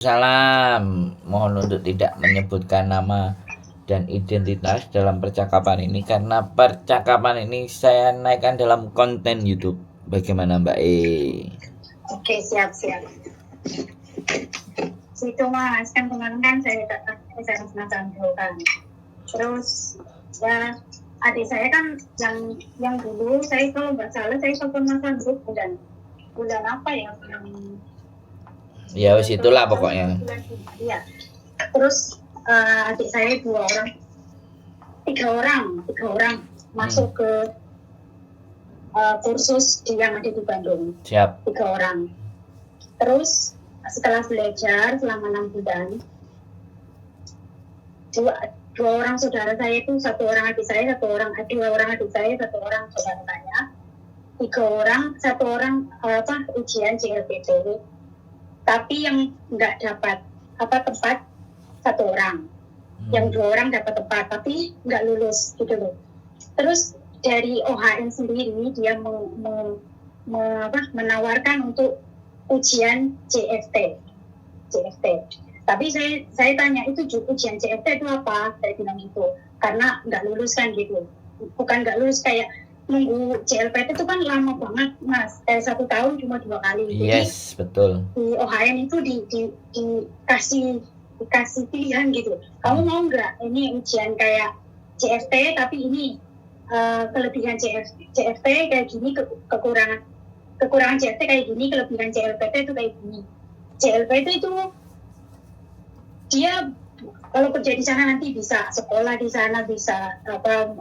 Salam, mohon untuk tidak menyebutkan nama dan identitas dalam percakapan ini karena percakapan ini saya naikkan dalam konten YouTube. Bagaimana Mbak E? Oke, siap. Situ Mas, kan kemarin kan saya semacam kan. Terus ya adik saya kan yang dulu saya kalau nggak salah saya telepon Mas Andro bulan apa ya? Ya wis itulah pokoknya. Iya. Terus adik saya tiga orang masuk ke kursus yang ada di Bandung. Siap. 3 orang. Terus setelah belajar selama 6 bulan, dua orang saudara saya itu, dua orang adik saya, satu orang saudara saya, 3 orang, satu orang ujian JLPT, tapi yang nggak dapat tempat 1 orang, yang 2 orang dapat tempat tapi nggak lulus gitu loh. Terus dari OHM sendiri dia menawarkan untuk ujian JFT. Tapi saya tanya itu ujian JFT itu apa? Saya bilang gitu karena nggak lulus kan gitu. Bukan nggak lulus, kayak nunggu JLPT itu kan lama banget Mas. Kayak 1 tahun cuma 2 kali. Yes, jadi, betul. Di OHM itu dikasih pilihan gitu. Kamu mau nggak ini ujian kayak JFT tapi ini kelebihan JFT kayak gini, kekurangan JFT kayak gini, kelebihan JLPT itu kayak gini. JLPT itu dia kalau kerja di sana nanti bisa sekolah di sana, bisa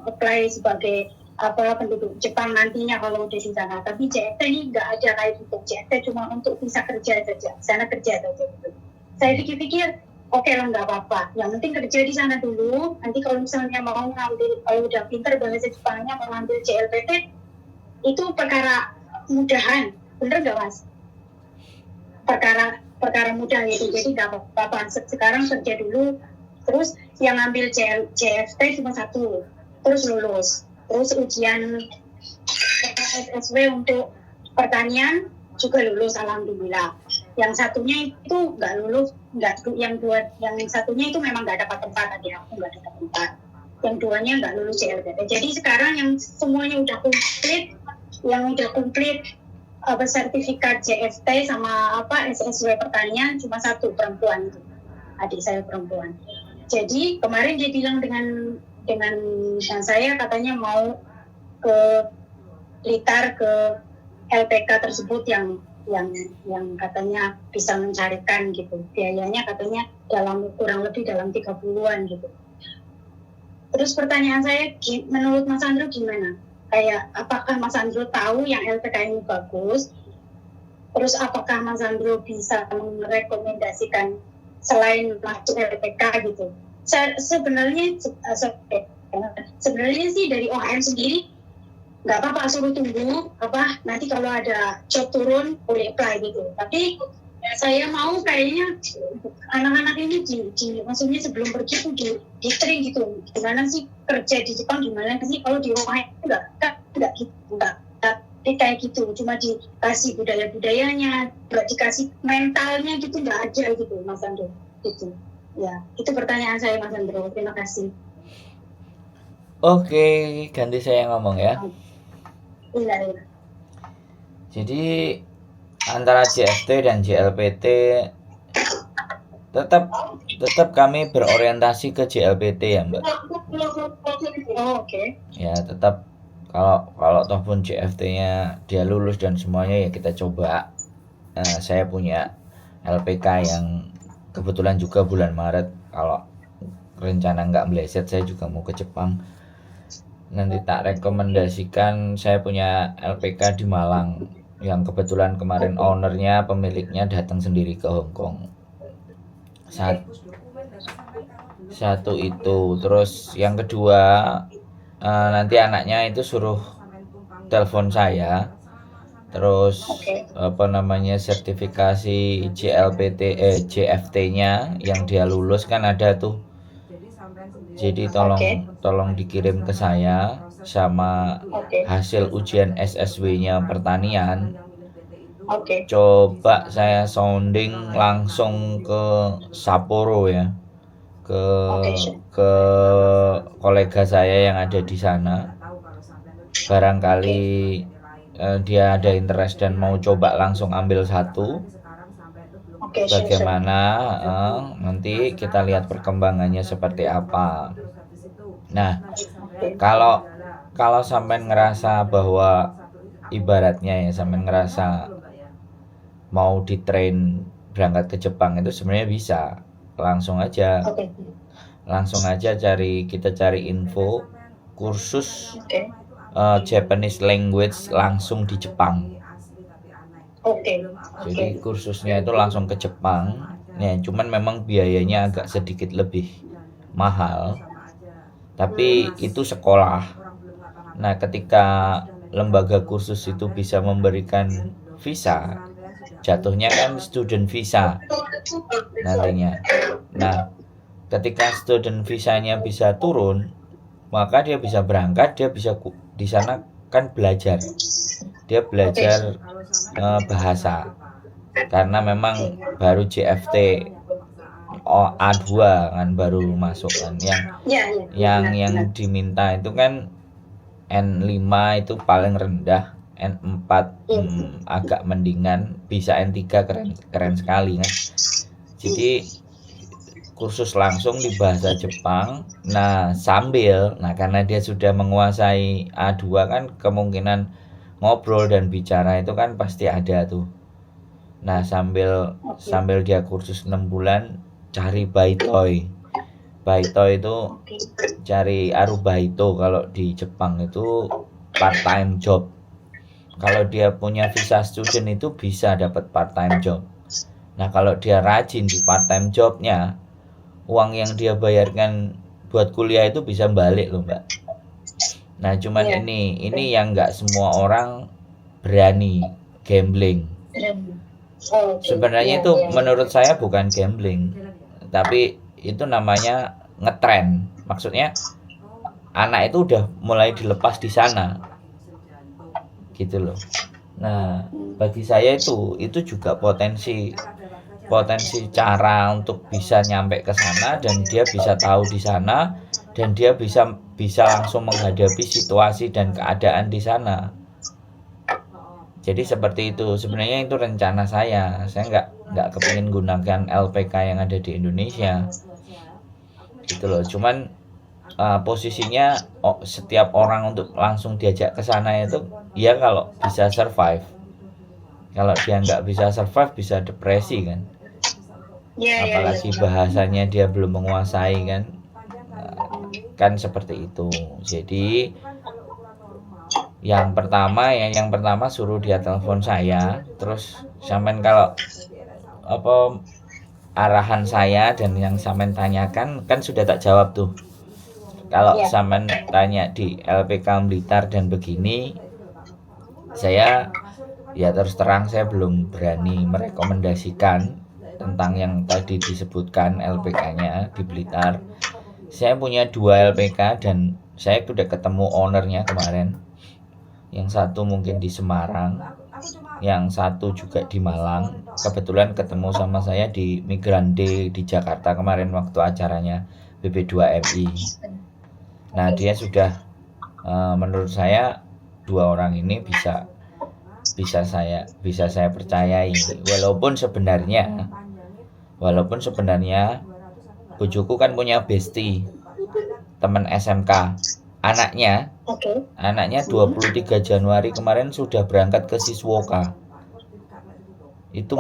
apply sebagai penduduk Jepang nantinya kalau udah di sana. Tapi JFT ini nggak ada kayak gitu. JFT cuma untuk bisa kerja saja, sana kerja saja gitu. Saya pikir-pikir oke lah, nggak apa-apa. Yang penting kerja di sana dulu. Nanti kalau misalnya mau ngambil, kalau udah pinter bahasa Jepangnya mau ngambil JLPT, itu perkara mudahan, bener nggak Mas? Perkara mudah gitu. Jadi nggak apa-apa. Sekarang kerja dulu. Terus yang ngambil JFT cuma 1, terus lulus. Terus ujian SSW untuk pertanian juga lulus, alhamdulillah. Yang satunya itu nggak lulus, yang satunya itu memang nggak dapat tempat, tadi aku nggak dapat tempat. Yang 2-nya nggak lulus JLPT. Jadi sekarang yang semuanya udah komplit, sertifikat JFT sama SSW pertanian cuma 1, perempuan itu, adik saya perempuan. Jadi kemarin dia bilang dengan saya katanya mau ke Blitar, ke LPK tersebut yang katanya bisa mencarikan gitu. Biayanya katanya kurang lebih dalam 30-an gitu. Terus pertanyaan saya, menurut Mas Andro gimana? Kayak apakah Mas Andro tahu yang LPK ini bagus? Terus apakah Mas Andro bisa merekomendasikan selain masuk LPK gitu? Sebenarnya sih dari OHM sendiri nggak apa-apa, suruh tunggu nanti kalau ada job turun boleh apply gitu. Tapi saya mau kayaknya anak-anak ini maksudnya sebelum pergi tuh di train gitu, gimana sih kerja di Jepang, gimana sih kalau di OHM nggak kayak gitu, cuma dikasih budayanya, nggak dikasih mentalnya gitu, nggak ada gitu Mas Andro gitu. Ya, itu pertanyaan saya Mas Andro. Terima kasih. Oke, ganti saya ngomong ya. Iya. Jadi antara JFT dan JLPT tetap kami berorientasi ke JLPT ya Mbak. Oh, oke. Ya tetap kalau toh pun JFT-nya dia lulus dan semuanya ya kita coba. Saya punya LPK yang kebetulan juga bulan Maret, kalau rencana nggak meleset saya juga mau ke Jepang. Nanti tak rekomendasikan, saya punya LPK di Malang yang kebetulan kemarin ownernya, pemiliknya datang sendiri ke Hong Kong. Satu itu. Terus yang kedua, nanti anaknya itu suruh telepon saya, terus sertifikasi JFT-nya yang dia lulus kan ada tuh. Jadi tolong dikirim ke saya sama hasil ujian SSW-nya pertanian. Oke. coba saya sounding langsung ke Sapporo ya, ke Oke, sure. ke kolega saya yang ada di sana. Barangkali dia ada interest dan mau coba langsung ambil satu. Oke, sure, sure. Bagaimana nanti kita lihat perkembangannya seperti apa. Nah, Oke. kalau sampean ngerasa bahwa ibaratnya ya sampean ngerasa mau di train berangkat ke Jepang itu sebenarnya bisa. Langsung aja Oke. kita cari info kursus Oke. Japanese language langsung di Jepang. Oke. Jadi kursusnya itu langsung ke Jepang. Ya, cuman memang biayanya agak sedikit lebih mahal. Tapi itu sekolah. Nah, ketika lembaga kursus itu bisa memberikan visa, jatuhnya kan student visa nantinya. Nah, ketika student visanya bisa turun, maka dia bisa berangkat, dia bisa di sana kan belajar. Dia belajar bahasa. Karena memang baru JFT A2 kan baru masuk kan. Yang diminta itu kan N5 itu paling rendah, N4 agak mendingan, bisa N3 keren sekali kan. Jadi kursus langsung di bahasa Jepang. Nah, karena dia sudah menguasai A2 kan kemungkinan ngobrol dan bicara itu kan pasti ada tuh. Nah, sambil dia kursus 6 bulan cari baitoi. Baitoi itu cari arubaito kalau di Jepang itu part time job. Kalau dia punya visa student itu bisa dapat part time job. Nah, kalau dia rajin di part time jobnya, uang yang dia bayarkan buat kuliah itu bisa balik loh, Mbak. Nah, cuman ini yang nggak semua orang berani gambling. Sebenarnya itu menurut saya bukan gambling, tapi itu namanya ngetren. Maksudnya anak itu udah mulai dilepas di sana, gitu loh. Nah, bagi saya itu juga potensi cara untuk bisa nyampe ke sana dan dia bisa tahu di sana dan dia bisa langsung menghadapi situasi dan keadaan di sana. Jadi seperti itu. Sebenarnya itu rencana saya. Saya nggak kepingin gunakan LPK yang ada di Indonesia. Gitu loh. Cuman posisinya setiap orang untuk langsung diajak ke sana itu ya kalau bisa survive. Kalau dia nggak bisa survive bisa depresi kan. Apalagi bahasanya dia belum menguasai kan seperti itu. Jadi yang pertama suruh dia telepon saya, terus sampean kalau arahan saya dan yang sampean tanyakan kan sudah tak jawab tuh. Kalau sampean tanya di LPK Blitar dan begini, saya ya terus terang saya belum berani merekomendasikan tentang yang tadi disebutkan LPK-nya di Blitar. Saya punya 2 LPK dan saya sudah ketemu ownernya kemarin. Yang satu mungkin di Semarang, yang satu juga di Malang. Kebetulan ketemu sama saya di Migrande di Jakarta kemarin waktu acaranya BB2MI. Nah, dia sudah menurut saya 2 orang ini bisa saya percayai. Walaupun sebenarnya bojoku kan punya bestie, teman SMK. Anaknya 23 Januari kemarin sudah berangkat ke Shizuoka. Itu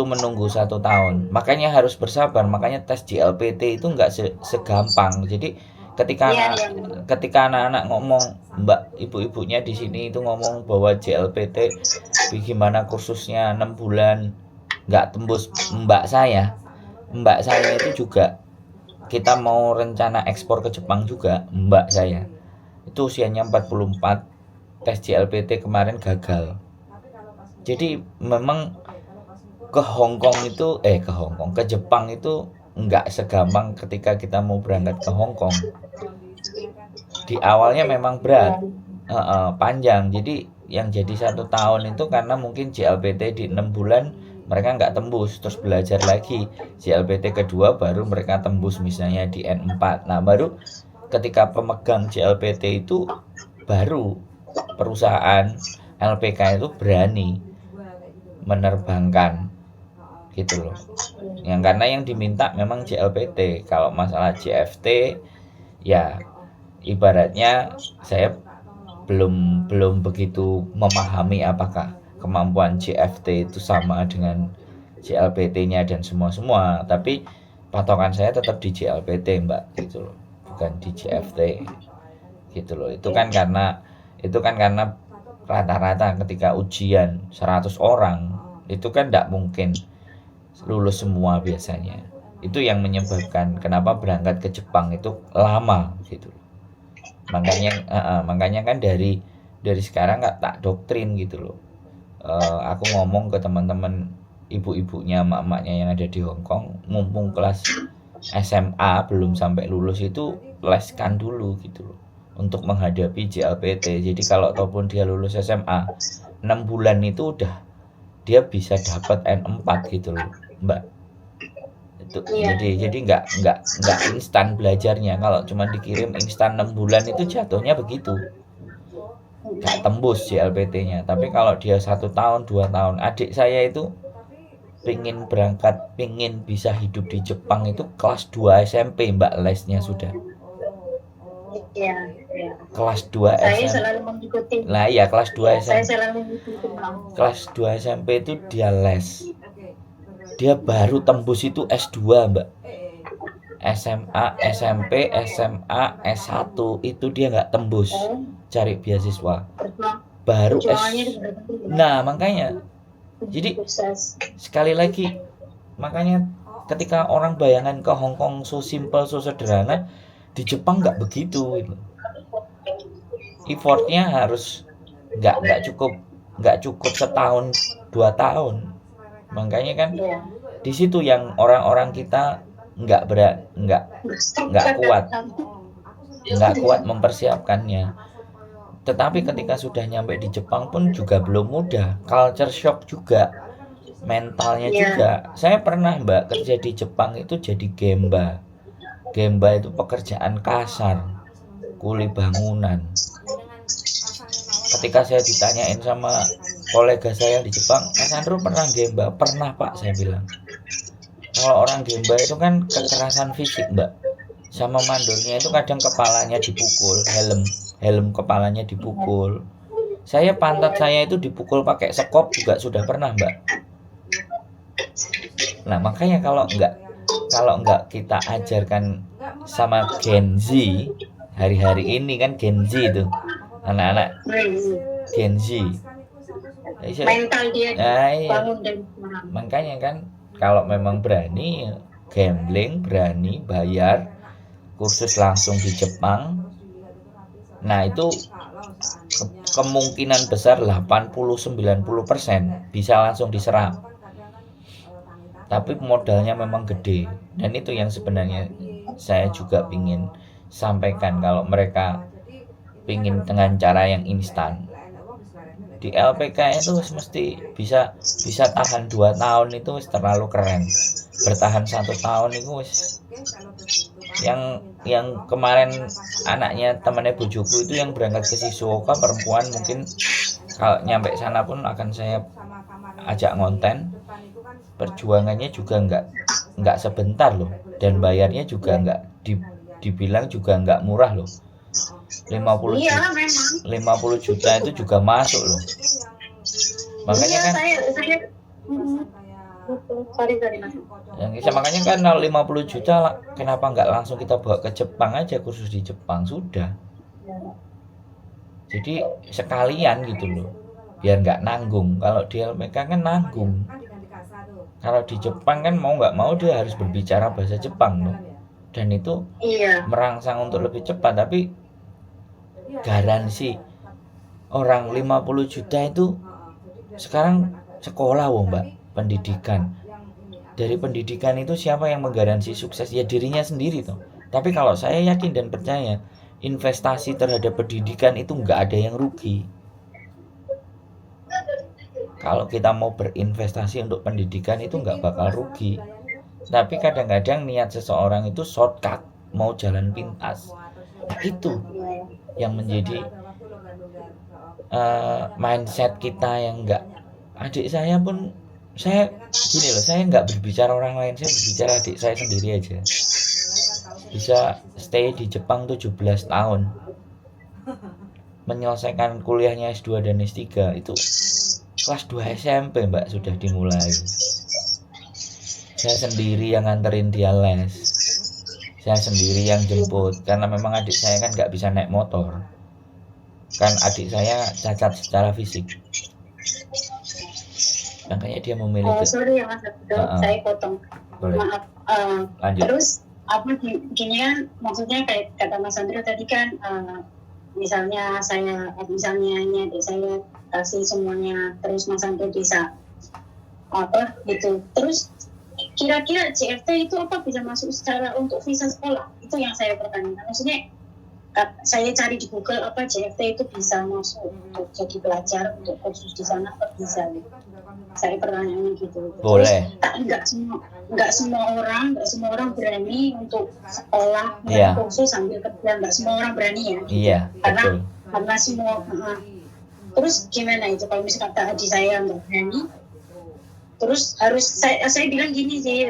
menunggu 1 tahun. Makanya harus bersabar. Makanya tes JLPT itu nggak segampang. Jadi ketika anak-anak ngomong, Mbak, ibu-ibunya di sini itu ngomong bahwa JLPT gimana kursusnya 6 bulan nggak tembus. Mbak saya itu juga kita mau rencana ekspor ke Jepang juga. Mbak saya itu usianya 44, tes JLPT kemarin gagal. Jadi memang ke Jepang itu nggak segampang ketika kita mau berangkat ke Hong Kong. Di awalnya memang berat, panjang. Jadi yang jadi 1 tahun itu karena mungkin JLPT di 6 bulan mereka nggak tembus, terus belajar lagi JLPT kedua baru mereka tembus misalnya di N4. Nah baru ketika pemegang JLPT itu baru perusahaan LPK itu berani menerbangkan gitu loh. Yang karena yang diminta memang JLPT. Kalau masalah JFT ya ibaratnya saya belum begitu memahami apakah kemampuan JFT itu sama dengan JLPT-nya dan semua, tapi patokan saya tetap di JLPT Mbak gitu loh, bukan di JFT gitu loh. Itu kan karena rata-rata ketika ujian 100 orang itu kan tidak mungkin lulus semua biasanya. Itu yang menyebabkan kenapa berangkat ke Jepang itu lama gitu. Makanya kan dari sekarang nggak tak doktrin gitu loh. Aku ngomong ke teman-teman ibu-ibunya, emak-emaknya yang ada di Hong Kong, mumpung kelas SMA belum sampai lulus itu leskan dulu gitu loh untuk menghadapi JLPT. Jadi kalau ataupun dia lulus SMA 6 bulan itu udah dia bisa dapat N4 gitu loh Mbak. Itu jadi nggak instan belajarnya. Kalau cuma dikirim instan 6 bulan itu jatuhnya begitu, nggak tembus JLPT-nya. Tapi kalau dia 1 tahun 2 tahun, adik saya itu pingin bisa hidup di Jepang itu kelas 2 SMP Mbak, lesnya sudah. Iya. Kelas 2 Saya SMP. selalu mengikuti. Nah iya kelas 2 Saya SMP. selalu mengikuti. Kelas 2 SMP itu dia les. Dia baru tembus itu S2 Mbak. SMA, SMP, SMA, S1 itu dia nggak tembus cari beasiswa. Baru Nah makanya jadi sekali lagi, makanya ketika orang bayangan ke Hong Kong so simple, so sederhana, di Jepang nggak begitu gitu. Effortnya harus nggak cukup setahun 2 tahun. Makanya kan di situ yang orang-orang kita nggak kuat mempersiapkannya. Tetapi ketika sudah nyampe di Jepang pun juga belum mudah, culture shock juga, mentalnya juga. Saya pernah Mbak kerja di Jepang itu jadi gemba. Gemba itu pekerjaan kasar, kuli bangunan. Ketika saya ditanyain sama kolega saya di Jepang, Mas Andrew pernah gemba? Pernah Pak, saya bilang. Kalau orang gemba itu kan kekerasan fisik Mbak. Sama mandornya itu kadang kepalanya dipukul, helm kepalanya dipukul. Pantat saya itu dipukul pakai sekop juga sudah pernah Mbak. Nah makanya kalau nggak kita ajarkan sama Gen Z hari-hari ini kan, Gen Z itu anak-anak Gen Z mental dia bangun dan makanya kan kalau memang berani gambling, berani bayar kursus langsung di Jepang, nah itu kemungkinan besar 80-90% bisa langsung diserap. Tapi modalnya memang gede, dan itu yang sebenarnya saya juga ingin sampaikan. Kalau mereka ingin dengan cara yang instan, di LPK itu mesti bisa tahan 2 tahun itu terlalu keren. Bertahan 1 tahun itu yang kemarin anaknya temannya bojoku itu yang berangkat ke Shizuoka, perempuan, mungkin kalau nyampe sana pun akan saya ajak ngonten. Perjuangannya juga nggak sebentar loh, dan bayarnya juga dibilang juga nggak murah loh. 50 juta itu juga masuk loh. Makanya kan makanya kan kalau 50 juta kenapa nggak langsung kita bawa ke Jepang aja, kursus di Jepang sudah. Jadi sekalian gitu loh, biar nggak nanggung. Kalau di LPK kan nanggung. Kalau di Jepang kan mau nggak mau dia harus berbicara bahasa Jepang loh. Dan itu merangsang untuk lebih cepat. Tapi garansi orang 50 juta itu sekarang sekolah Mbak, pendidikan. Dari pendidikan itu siapa yang menggaransi sukses? Ya dirinya sendiri toh. Tapi kalau saya yakin dan percaya, investasi terhadap pendidikan itu nggak ada yang rugi. kalau kita mau berinvestasi untuk pendidikan itu nggak bakal rugi. Tapi kadang-kadang niat seseorang itu shortcut, mau jalan pintas. Nah, itu yang menjadi mindset kita yang enggak. Adik saya pun, saya gini loh, saya nggak berbicara orang lain, saya berbicara adik saya sendiri aja. Bisa stay di Jepang 17 tahun, menyelesaikan kuliahnya S2 dan S3 itu kelas 2 SMP mbak sudah dimulai. Saya sendiri yang nganterin dia les, saya sendiri yang jemput, karena memang adik saya kan nggak bisa naik motor, kan adik saya cacat secara fisik, makanya dia memilih sorry ya Mas Abdul, saya potong. boleh. Maaf. Lanjut. Terus apa gini kan, maksudnya kayak kata Mas Andrew tadi kan, misalnya adik saya kasih semuanya, terus Mas Andrew bisa apa gitu. Terus kira-kira CFT itu apa bisa masuk secara untuk visa sekolah? Itu yang saya pertanyakan. Maksudnya saya cari di Google apa CFT itu bisa masuk untuk jadi pelajar untuk kursus di sana, apa bisa gitu. Saya pertanyaannya gitu. Boleh. Nggak semua orang berani untuk sekolah kursus sambil kerja, nggak semua orang berani ya. Iya, betul. Karena semua. Terus gimana itu kalau misalkan adik saya nggak berani? Terus harus saya bilang gini sih,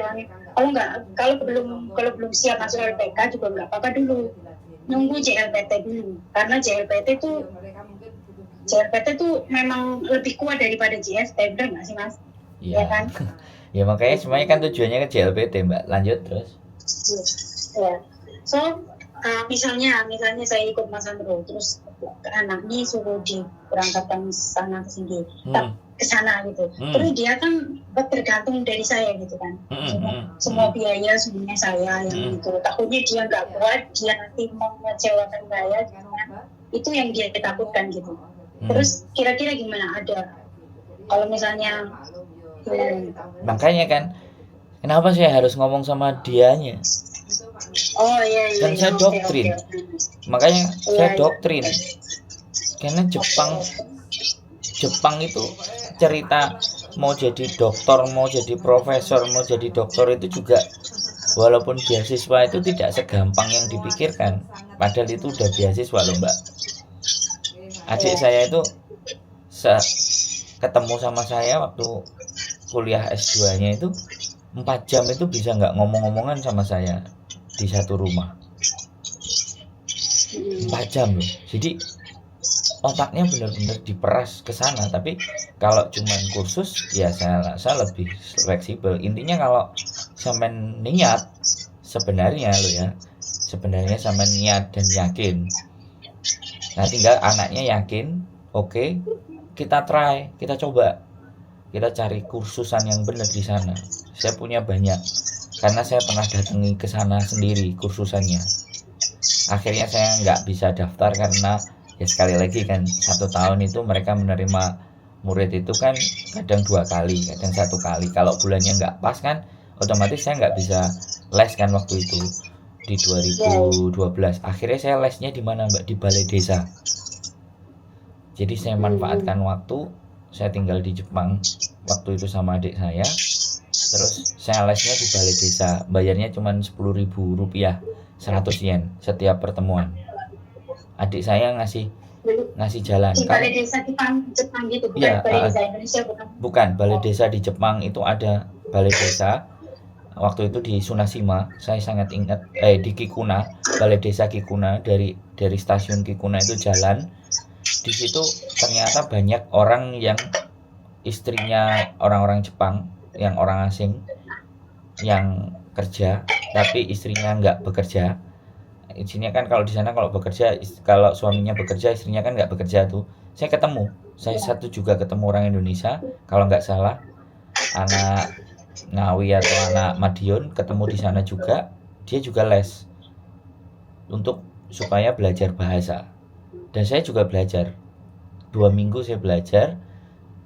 kalau belum siap masuk LPK juga nggak apa-apa dulu, nunggu JLPT dulu, karena JLPT itu memang lebih kuat daripada JFT, benar nggak sih Mas? Iya kan? Ya makanya semuanya kan tujuannya ke JLPT mbak. Lanjut terus. Ya. So misalnya saya ikut Mas Andro, terus anaknya suruh diberangkatkan sana kesini, ke sana gitu. Terus dia kan tergantung dari saya gitu kan. Semua biaya sebenarnya saya yang itu. Takutnya dia nggak kuat, dia nanti mau mengecewakan saya gitu kan. Itu yang dia takutkan gitu. Terus kira-kira gimana, ada kalau misalnya makanya kan kenapa saya harus ngomong sama dianya? Oh iya. Kan saya doktrin. Makanya saya doktrin. Karena Jepang itu cerita mau jadi dokter, mau jadi profesor, mau jadi dokter itu juga walaupun beasiswa itu tidak segampang yang dipikirkan. Padahal itu udah beasiswa loh mbak. Adik saya itu ketemu sama saya waktu kuliah S2-nya itu 4 jam itu bisa nggak ngomong-ngomongan sama saya di satu rumah. 4 jam loh. Jadi otaknya benar-benar diperas ke sana. Tapi kalau cuman kursus ya saya lebih fleksibel. Intinya kalau sampean niat sebenarnya lo ya, sebenarnya sampean niat dan yakin. Nah tinggal anaknya yakin, oke, kita try, kita coba, kita cari kursusan yang benar di sana. Saya punya banyak, karena saya pernah datangi ke sana sendiri kursusannya. Akhirnya saya nggak bisa daftar karena ya sekali lagi kan 1 tahun itu mereka menerima murid itu kan kadang 2 kali, kadang 1 kali. Kalau bulannya nggak pas kan otomatis saya nggak bisa les kan waktu itu di 2012. Akhirnya saya lesnya di mana mbak? Di balai desa. Jadi saya manfaatkan waktu, saya tinggal di Jepang waktu itu sama adik saya. Terus saya lesnya di balai desa, bayarnya cuma 10.000 rupiah, 100 yen setiap pertemuan. Adik saya ngasih jalan. Di balai desa di Jepang gitu, bukan ya, balai desa Indonesia bukan? Bukan, balai desa di Jepang itu ada balai desa. Waktu itu di Sunashima, saya sangat ingat, di Kikuna, balai desa Kikuna, dari stasiun Kikuna itu jalan. Di situ ternyata banyak orang yang istrinya orang-orang Jepang, yang orang asing, yang kerja, tapi istrinya nggak bekerja. Istrinya kan kalau di sana kalau bekerja, kalau suaminya bekerja, istrinya kan nggak bekerja tuh. Saya satu juga ketemu orang Indonesia, kalau nggak salah, anak Ngawi atau anak Madiun, ketemu di sana juga. Dia juga les untuk supaya belajar bahasa. Dan saya juga belajar 2 minggu saya belajar.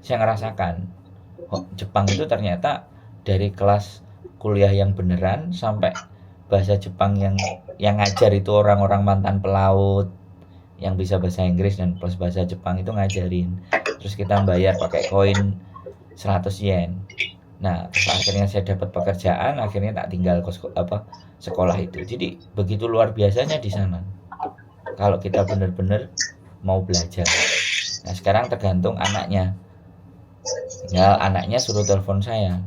Saya ngerasakan Jepang itu ternyata dari kelas kuliah yang beneran sampai bahasa Jepang yang ngajar itu orang-orang mantan pelaut yang bisa bahasa Inggris dan plus bahasa Jepang itu ngajarin. Terus kita bayar pakai koin 100 yen. Nah, terus akhirnya saya dapat pekerjaan, akhirnya tak tinggal ke sekolah itu. Jadi begitu luar biasanya di sana. Kalau kita benar-benar mau belajar. Nah, sekarang tergantung anaknya. Tinggal anaknya suruh telepon saya.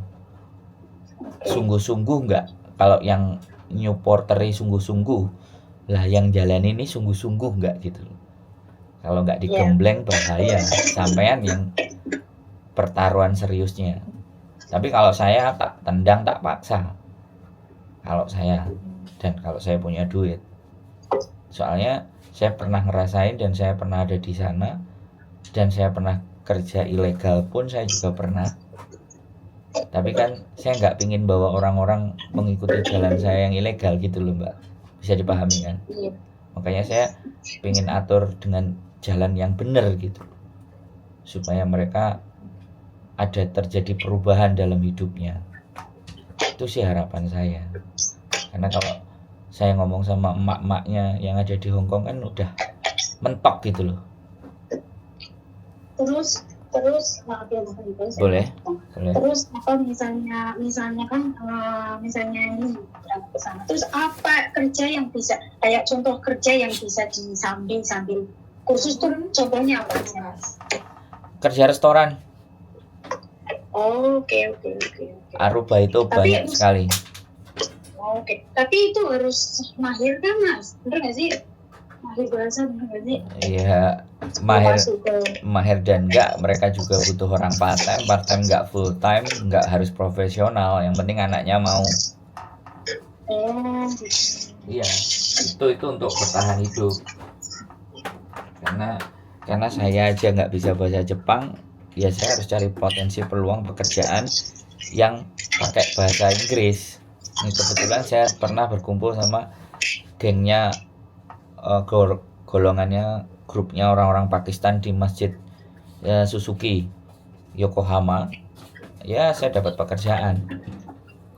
Sungguh-sungguh enggak. Kalau yang nyupporteri sungguh-sungguh, lah yang jalan ini sungguh-sungguh enggak gitu. Kalau enggak digembleng bahaya. Sampean yang pertaruhan seriusnya. Tapi kalau saya tak tendang, tak paksa. Kalau saya, dan kalau saya punya duit. Soalnya saya pernah ngerasain dan saya pernah ada di sana, dan saya pernah kerja ilegal pun saya juga pernah. Tapi kan saya nggak pingin bawa orang-orang mengikuti jalan saya yang ilegal gitu loh Mbak. Bisa dipahami kan? Makanya saya pingin atur dengan jalan yang benar gitu. Supaya mereka ada terjadi perubahan dalam hidupnya. Itu sih harapan saya. Karena kalau saya ngomong sama emak-emaknya yang ada di Hong Kong kan udah mentok gitu loh. Terus maaf ya Boleh. Terus apa misalnya kan misalnya ini berangkat ke sana. Terus apa kerja yang bisa kayak contoh kerja yang bisa sambil kursus tuh contohnya apa Mas? Kerja restoran. Oke. Aruba itu Tapi banyak sekali. Oke. Tapi itu harus mahir kan Mas? Bener nggak sih? Mahir bahasa bener nggak sih? Iya, mahir dan enggak, mereka juga butuh orang part time enggak full time, enggak harus profesional, yang penting anaknya mau. Iya, itu untuk bertahan hidup. Karena saya aja nggak bisa bahasa Jepang, ya saya harus cari potensi peluang pekerjaan yang pakai bahasa Inggris. Ini kebetulan saya pernah berkumpul sama gengnya, golongannya, grupnya orang-orang Pakistan di Masjid Suzuki Yokohama. Ya saya dapat pekerjaan.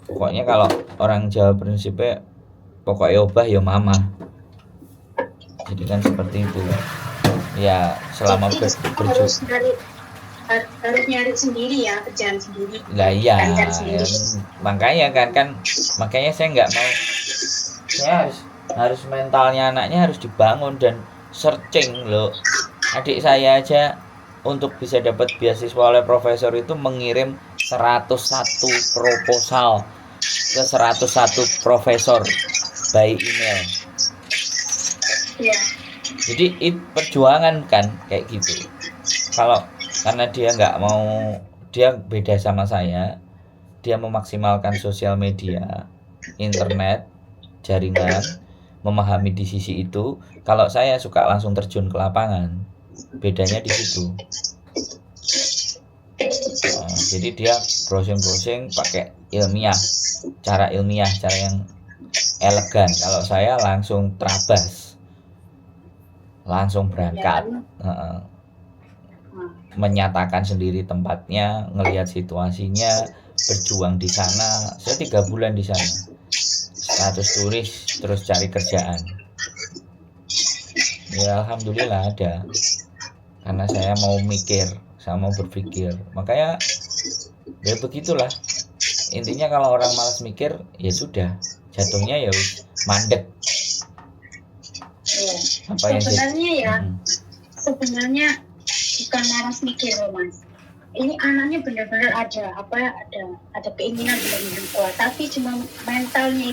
Pokoknya kalau orang Jawa prinsipnya pokoknya obah ya mama. Jadi kan seperti itu ya. Selama harus nyari sendiri ya, kerjaan sendiri. Lah iya, makanya makanya saya nggak mau. Saya harus mentalnya anaknya harus dibangun dan searching loh. Adik saya aja untuk bisa dapat beasiswa oleh profesor itu mengirim 101 proposal ke 101 profesor by email. Jadi perjuangan kan kayak gitu. Karena dia nggak mau, dia beda sama saya, dia memaksimalkan sosial media, internet, jaringan, memahami di sisi itu. Kalau saya suka langsung terjun ke lapangan, bedanya di situ. Jadi dia browsing pakai cara ilmiah, cara yang elegan. Kalau saya langsung terabas, langsung berangkat. Menyatakan sendiri tempatnya, ngelihat situasinya, berjuang di sana. Saya 3 bulan di sana, status turis, terus cari kerjaan. Ya alhamdulillah ada, karena saya mau mikir, saya mau berpikir. Makanya ya begitulah intinya. Kalau orang malas mikir ya sudah, jatuhnya ya mandek. Sebenarnya bukan malas mikir loh Mas. Ini anaknya benar-benar ada keinginan benar-benar kuat, tapi cuma mentalnya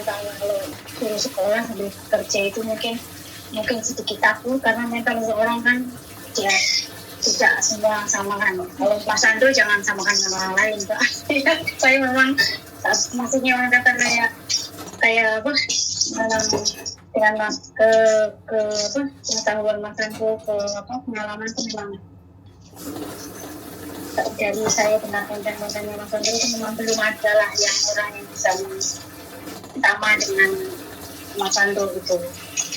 kalau suruh sekolah sambil kerja itu mungkin sedikit takut, karena mental seorang kan ya tidak semua sama kan. Kalau Mas Andro jangan samakan sama orang lain Pak. Saya memang maksudnya orang kata kayak apa dengan ke pengetahuan Mas Andro, ke pengalaman memang dari saya dengarkan dan Mas Andro itu memang belum ada lah yang orang yang bisa sama dengan Mas Andro itu.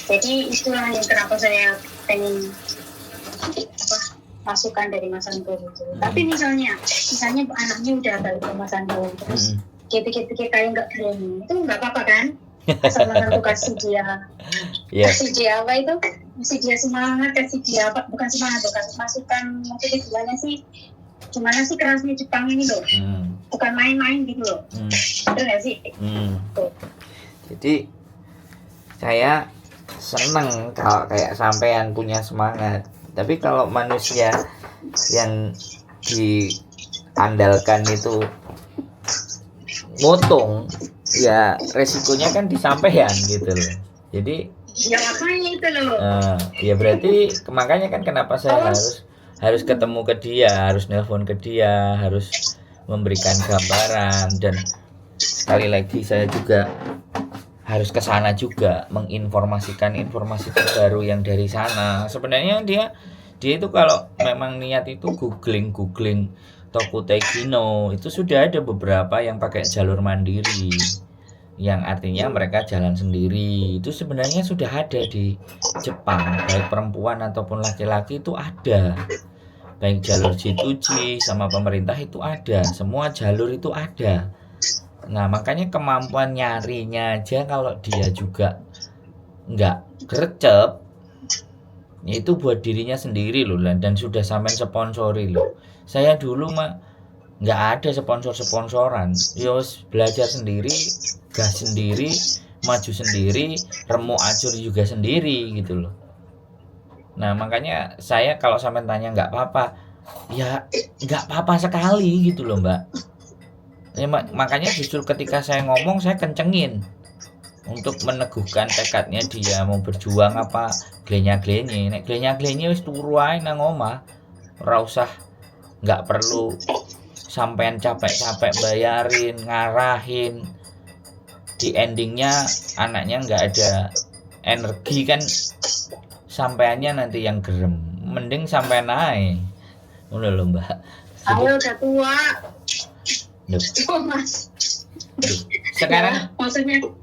Jadi itulah yang kenapa saya pengen masukan dari Mas Andro itu. Tapi misalnya anaknya udah balik ke Mas Andro, terus dia pikir-pikir kayak nggak berani, itu nggak apa-apa kan? Asal Mas Andro kasih dia apa itu? Kasih dia semangat, kasih dia apa? Bukan semangat, kasih masukan, mungkin istilahnya sih gimana sih kerasnya Jepang ini loh, bukan main-main gitu loh. Betul nggak sih? Tuh. Jadi saya seneng kalau kayak sampean punya semangat. Tapi kalau manusia yang diandalkan itu ngutang, ya resikonya kan disampaikan gitu loh. Jadi ya makanya itu loh. Ya berarti makanya kan kenapa saya harus ketemu ke dia, harus nelpon ke dia, harus memberikan gambaran, dan sekali lagi saya juga harus ke sana juga menginformasikan informasi terbaru yang dari sana. Sebenarnya dia itu kalau memang niat itu googling Tokutei Kino, itu sudah ada beberapa yang pakai jalur mandiri, yang artinya mereka jalan sendiri. Itu sebenarnya sudah ada di Jepang, baik perempuan ataupun laki-laki itu ada, baik jalur G2G sama pemerintah itu ada, semua jalur itu ada. Nah makanya kemampuan nyarinya aja kalau dia juga nggak gercep, itu buat dirinya sendiri loh, dan sudah sampai sponsori loh. Saya dulu mah nggak ada sponsor-sponsoran, yos belajar sendiri, gas sendiri, maju sendiri, remuk acur juga sendiri gitu loh. Nah makanya saya kalau sampai tanya nggak apa-apa, ya nggak apa-apa sekali gitu loh mbak. Ya, makanya justru ketika saya ngomong saya kencengin untuk meneguhkan tekadnya dia mau berjuang apa glenya-glenye. Nek glenya-glenye wis turu ae nang omah, ora usah, nggak perlu sampean capek-capek bayarin, ngarahin, di endingnya anaknya nggak ada energi kan, sampeannya nanti yang gerem. Mending sampean ae ngono lho mbak. Ayo udah tua. Mas.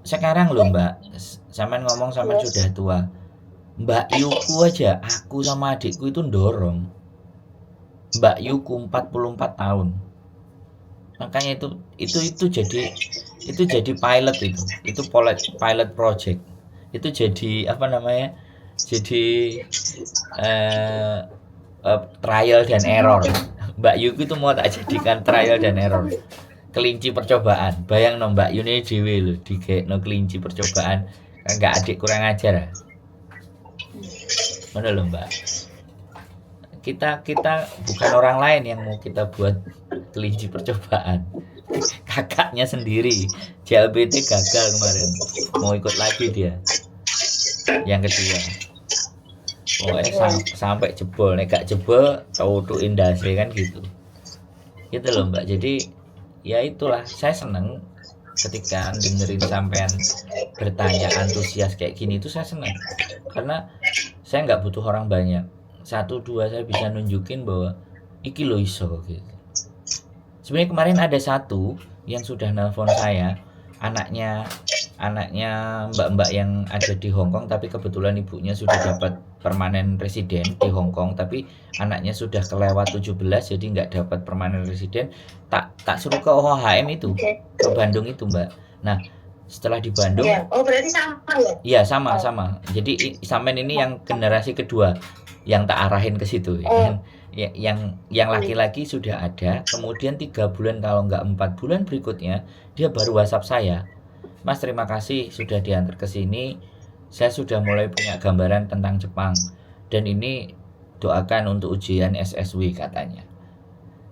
Sekarang loh mbak, sampean ngomong sampean sudah tua. Mbak Yuku aja, aku sama adikku itu dorong Mbak Yuku 44 tahun. Makanya itu jadi pilot, itu pilot project. Itu jadi apa namanya? Jadi trial dan error. Mbak Yuki itu mau tak jadikan trial dan error, kelinci percobaan. Bayang no Mbak Yuni dewe lho no kelinci percobaan, kan nggak adik kurang ajar. Mana lho Mbak, kita bukan orang lain yang mau kita buat kelinci percobaan, kakaknya sendiri. JLBT gagal kemarin, mau ikut lagi dia yang kedua. Sampai jebol, nek gak jebol auto industri kan gitu loh mbak. Jadi ya itulah, saya seneng ketika dengerin sampean bertanya antusias kayak gini, itu saya seneng karena saya nggak butuh orang banyak, 1-2 saya bisa nunjukin bahwa iki lo iso gitu. Sebenarnya kemarin ada satu yang sudah nelpon saya, anaknya mbak-mbak yang ada di Hong Kong, tapi kebetulan ibunya sudah dapat permanen residen di Hong Kong, tapi anaknya sudah kelewat 17 jadi nggak dapat permanen residen. Tak suruh ke OHM itu, ke Bandung itu mbak. Nah setelah di Bandung, oh berarti sama ya? Iya sama. Jadi sampean ini yang generasi kedua yang tak arahin ke situ. Yang laki-laki sudah ada, kemudian 3 bulan kalau nggak 4 bulan berikutnya dia baru WhatsApp saya, Mas terima kasih sudah diantar ke sini, saya sudah mulai punya gambaran tentang Jepang, dan ini doakan untuk ujian SSW katanya.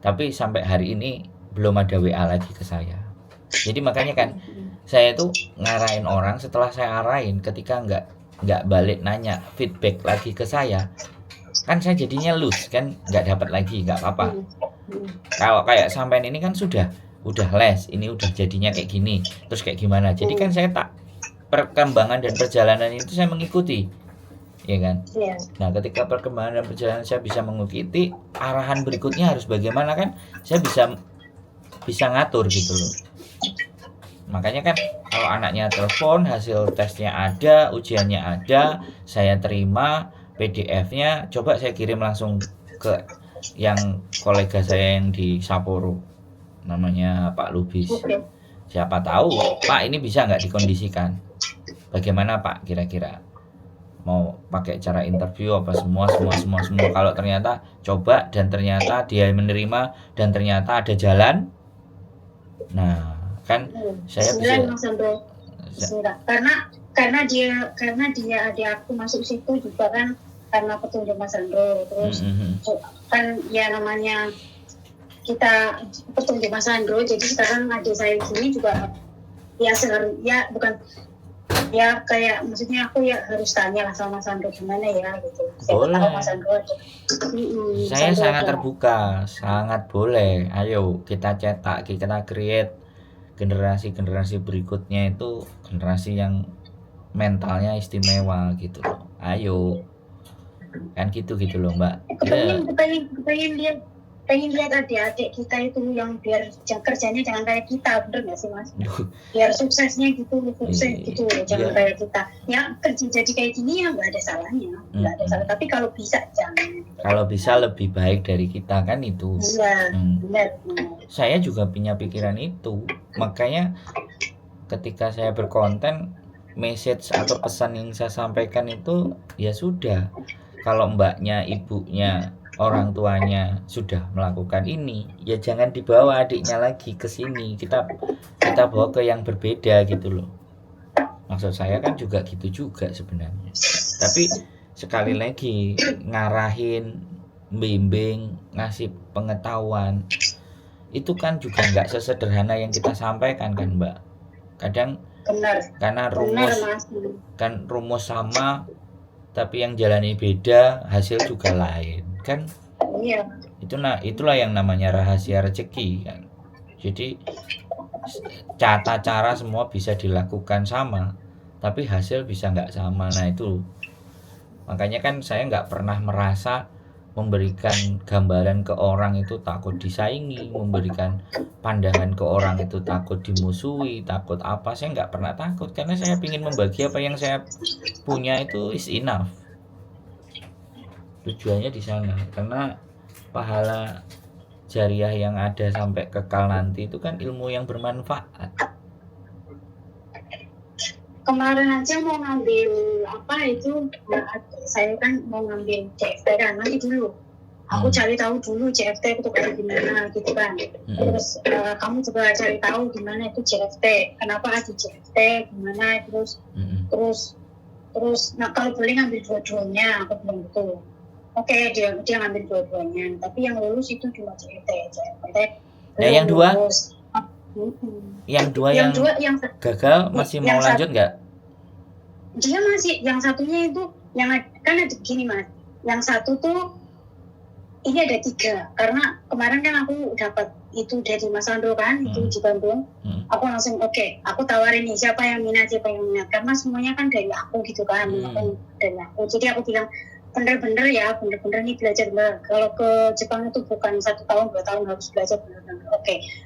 Tapi sampai hari ini belum ada WA lagi ke saya. Jadi makanya kan saya itu ngarahin orang, setelah saya arahin, ketika nggak balik nanya feedback lagi ke saya, kan saya jadinya loose kan, nggak dapat lagi. Nggak apa-apa. Kalau kayak sampean ini kan udah les, ini udah jadinya kayak gini, terus kayak gimana. Jadi kan saya perkembangan dan perjalanan itu saya mengikuti, ya kan. Nah ketika perkembangan dan perjalanan saya bisa mengikuti, arahan berikutnya harus bagaimana kan, saya bisa ngatur gitu loh. Makanya kan kalau anaknya telepon, hasil tesnya ada, ujiannya ada, saya terima PDF-nya, coba saya kirim langsung ke yang kolega saya yang di Sapporo, namanya Pak Lubis. Siapa tahu Pak ini bisa nggak dikondisikan, bagaimana Pak kira-kira. mau pakai cara interview apa semua. Kalau ternyata coba dan ternyata dia menerima dan ternyata ada jalan, nah kan saya Bismillah bisa Mas Andro. Bismillah. Karena dia ada aku masuk situ juga kan karena petunjuk Mas Andro. Terus kan ya namanya kita petunjuk Mas Andro, jadi sekarang adik saya gini juga ya ya bukan ya kayak maksudnya aku ya harus tanya lah sama Mas Andro gimana ya gitu. Boleh. Tahu Mas Andro ada. Saya sangat terbuka, sangat boleh. Ayo kita cetak, kita create generasi berikutnya itu generasi yang mentalnya istimewa gitu loh. Ayo, kan gitu loh Mbak. Pengen lihat adik-adik kita itu yang biar kerjanya jangan kayak kita, bener nggak sih Mas? Biar suksesnya gitu, jangan kayak kita. Ya kerja jadi kayak gini ya nggak ada salahnya, nggak ada salah. Tapi kalau bisa jangan. Kalau bisa lebih baik dari kita kan itu. Iya, benar. Saya juga punya pikiran itu, makanya ketika saya berkonten, message atau pesan yang saya sampaikan itu ya sudah. Kalau mbaknya, ibunya, orang tuanya sudah melakukan ini, ya jangan dibawa adiknya lagi ke sini. Kita bawa ke yang berbeda gitu loh. Maksud saya kan juga gitu juga sebenarnya. Tapi sekali lagi ngarahin, bimbing, ngasih pengetahuan itu kan juga nggak sesederhana yang kita sampaikan kan Mbak. Kadang benar, karena rumus sama tapi yang jalani beda, hasil juga lain kan. Iya. Itulah yang namanya rahasia rezeki kan. Jadi tata cara semua bisa dilakukan sama, tapi hasil bisa nggak sama. Nah itu makanya kan saya nggak pernah merasa memberikan gambaran ke orang itu takut disaingi, memberikan pandangan ke orang itu takut dimusuhi, takut apa. Saya nggak pernah takut karena saya ingin membagi apa yang saya punya itu is enough. Tujuannya di sana, karena pahala jariah yang ada sampai kekal nanti itu kan ilmu yang bermanfaat. Kemarin aja mau ngambil apa itu, saya kan mau ngambil CFT kan, nanti dulu aku cari tahu dulu CFT itu kayak gimana gitu kan. Terus kamu juga cari tahu gimana itu CFT, kenapa ada CFT, gimana terus nah kalau boleh ngambil dua-duanya, aku bilang gitu. Oke, dia ngambil dua-duanya, tapi yang lulus itu cuma CFT. Nah yang dua yang gagal masih mau lanjut nggak? Dia masih, yang satunya itu yang kan ada gini Mas, yang satu tuh ini ada 3 karena kemarin kan aku dapat itu dari Mas Andro kan, itu di Bandung. Aku langsung aku tawarin nih siapa yang minat karena semuanya kan dari aku gitu kan, dari aku. Jadi aku bilang bener-bener nih belajar bener. Kalau ke Jepang itu bukan 1 tahun 2 tahun harus belajar bener-bener.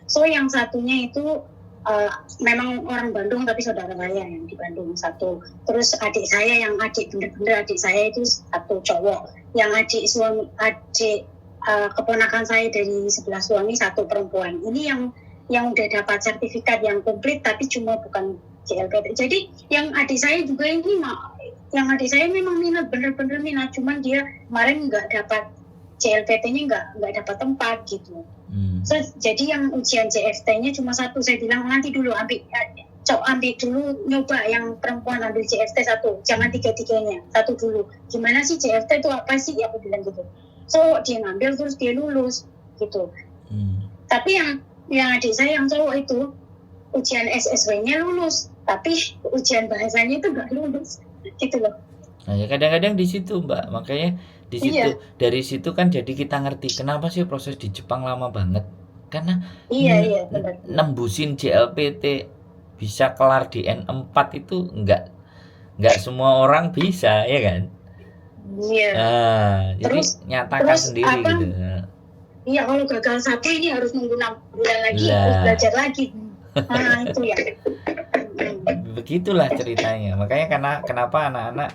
So yang satunya itu memang orang Bandung tapi saudara saya yang di Bandung satu. Terus adik saya bener-bener adik saya itu satu cowok. Yang keponakan saya dari sebelah suami satu perempuan. Ini yang udah dapat sertifikat yang komplit tapi cuma bukan CLPT. Jadi yang adik saya juga ini yang adik saya memang minat, bener-bener minat, cuman dia kemarin nggak dapat CLPT-nya, nggak dapat tempat gitu. So, jadi yang ujian CFT-nya cuma 1. Saya bilang nanti dulu ambil dulu, nyoba yang perempuan ambil CFT 1, jangan 3-3-nya, 1 dulu. Gimana sih CFT itu apa sih? Aku bilang gitu. So dia ngambil terus dia lulus gitu. Tapi yang adik saya yang cowok itu ujian SSW-nya lulus, tapi ujian bahasanya itu nggak lulus. Gitu loh. Nah, ya kadang-kadang di situ Mbak, makanya di situ dari situ kan jadi kita ngerti kenapa sih proses di Jepang lama banget, karena nembusin JLPT bisa kelar di N4 itu nggak semua orang bisa ya kan. Jadi nyatakan sendiri gitu. Iya, kalau gagal 1 ini harus nunggu 6 bulan lagi, harus belajar lagi. Itu ya. Begitulah ceritanya. Makanya kenapa anak-anak,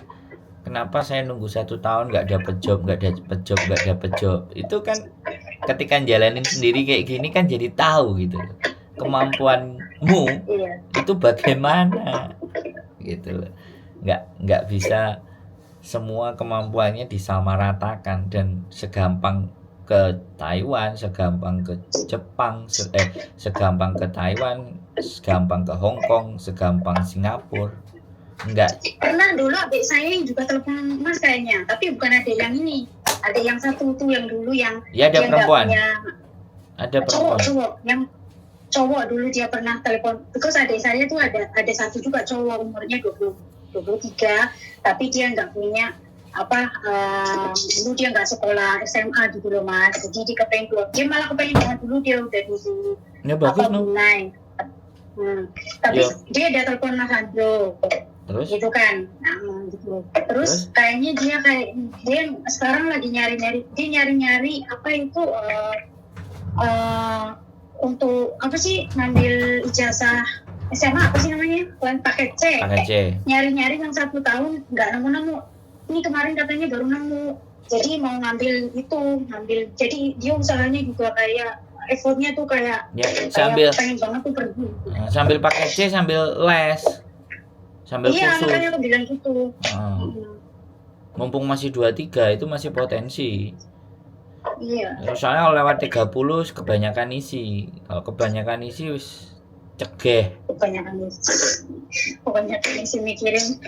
kenapa saya nunggu 1 tahun nggak dapet job, itu kan ketika jalanin sendiri kayak gini kan jadi tahu gitu loh kemampuanmu itu bagaimana gitu loh. Nggak bisa semua kemampuannya disamaratakan dan segampang ke Taiwan, segampang ke Jepang, segampang ke Taiwan, segampang ke Hong Kong, segampang Singapura. Enggak. Pernah dulu adik saya juga telepon Mas kayaknya, tapi bukan ada yang ini, ada yang satu tuh yang dulu yang Ya ada yang perempuan. punya, Ada perempuan. cowok yang cowok dulu dia pernah telepon. Terus adik saya tuh ada satu juga cowok umurnya 23, tapi dia nggak punya dulu dia nggak sekolah SMA gitu loh Mas, jadi dia kepengen keluar, dia malah kepengen banget dulu dia udah dulu Ya bagus no. Brunei. Tapi Yo. dia ada telepon Mas Andro Terus? gitu kan. Gitu. Terus kayaknya dia sekarang lagi nyari-nyari apa itu untuk apa sih ngambil ijazah SMA apa sih namanya, paket C. Paket C. Nyari-nyari yang 1 tahun nggak nemu. Ini kemarin katanya baru nemu. Jadi mau ngambil, jadi dia usahanya juga kayak effortnya tuh kayak Ya, sambil pengen banget tuh pergi. Sambil pakai C sambil les. Sambil Iya, kursus. makanya aku bilang gitu. Mumpung masih 23 itu masih potensi. Iya. Soalnya kalau lewat 30 kebanyakan isi. Kalau kebanyakan isi wis cegeh. Kebanyakan isi mikirin.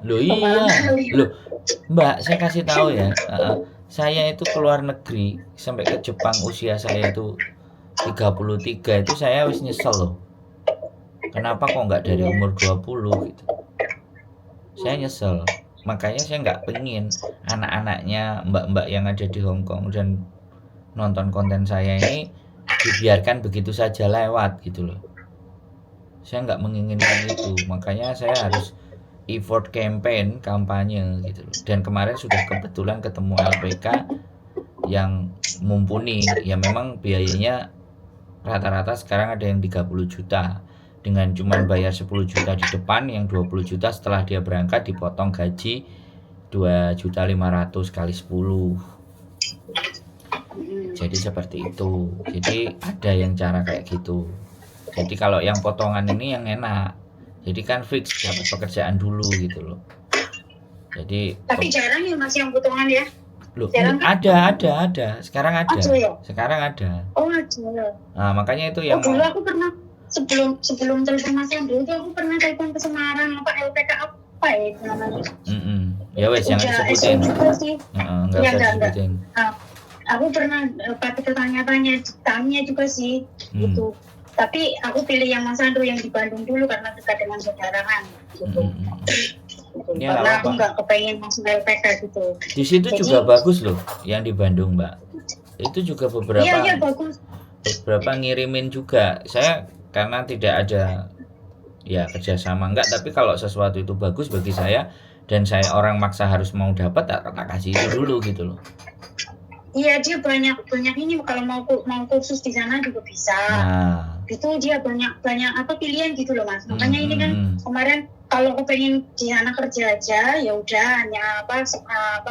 Loh iya. Loh, Mbak, saya kasih tahu ya. Saya itu keluar negeri sampai ke Jepang usia saya itu 33 itu saya wis nyesel loh. Kenapa kok nggak dari umur 20 gitu. Saya nyesel. Makanya saya nggak pengen anak-anaknya mbak-mbak yang ada di Hong Kong dan nonton konten saya ini dibiarkan begitu saja lewat gitu loh. Saya nggak menginginkan itu. Makanya saya harus effort kampanye gitu loh. Dan kemarin sudah kebetulan ketemu LPK yang mumpuni. Ya memang biayanya rata-rata sekarang ada yang 30 juta. Dengan cuma bayar 10 juta di depan, yang 20 juta setelah dia berangkat dipotong gaji 2.500.000 kali 10. Jadi seperti itu. Jadi ada yang cara kayak gitu. Jadi kalau yang potongan ini yang enak. Jadi kan fix dapat pekerjaan dulu gitu loh. Jadi tapi jarang ya Mas yang potongan ya. Loh, jarang ada. Sekarang ada. Ya? Sekarang ada. Oh, ada. Nah, makanya itu yang dulu aku pernah sebelum telepon Mas Andro itu aku pernah telepon ke Semarang LPK apa ya namanya. Ya wes jangan disebutin. Enggak usah disebutin. Aku pernah tanya juga sih gitu. Tapi aku pilih yang Mas Andro yang di Bandung dulu karena dekat dengan saudara kan gitu. Ya, karena aku nggak kepengen masuk LPK gitu. Di situ juga bagus loh yang di Bandung, Mbak. Itu juga beberapa. Iya bagus. Beberapa ngirimin juga. Saya karena tidak ada ya kerjasama enggak, tapi kalau sesuatu itu bagus bagi saya dan saya orang maksa harus mau dapat, tak kasih itu dulu gitu loh. Iya, dia banyak ini kalau mau kursus di sana juga bisa. Nah, itu dia banyak pilihan gitu loh Mas. Makanya ini kan kemarin kalau aku pengen di sana kerja aja ya udah hanya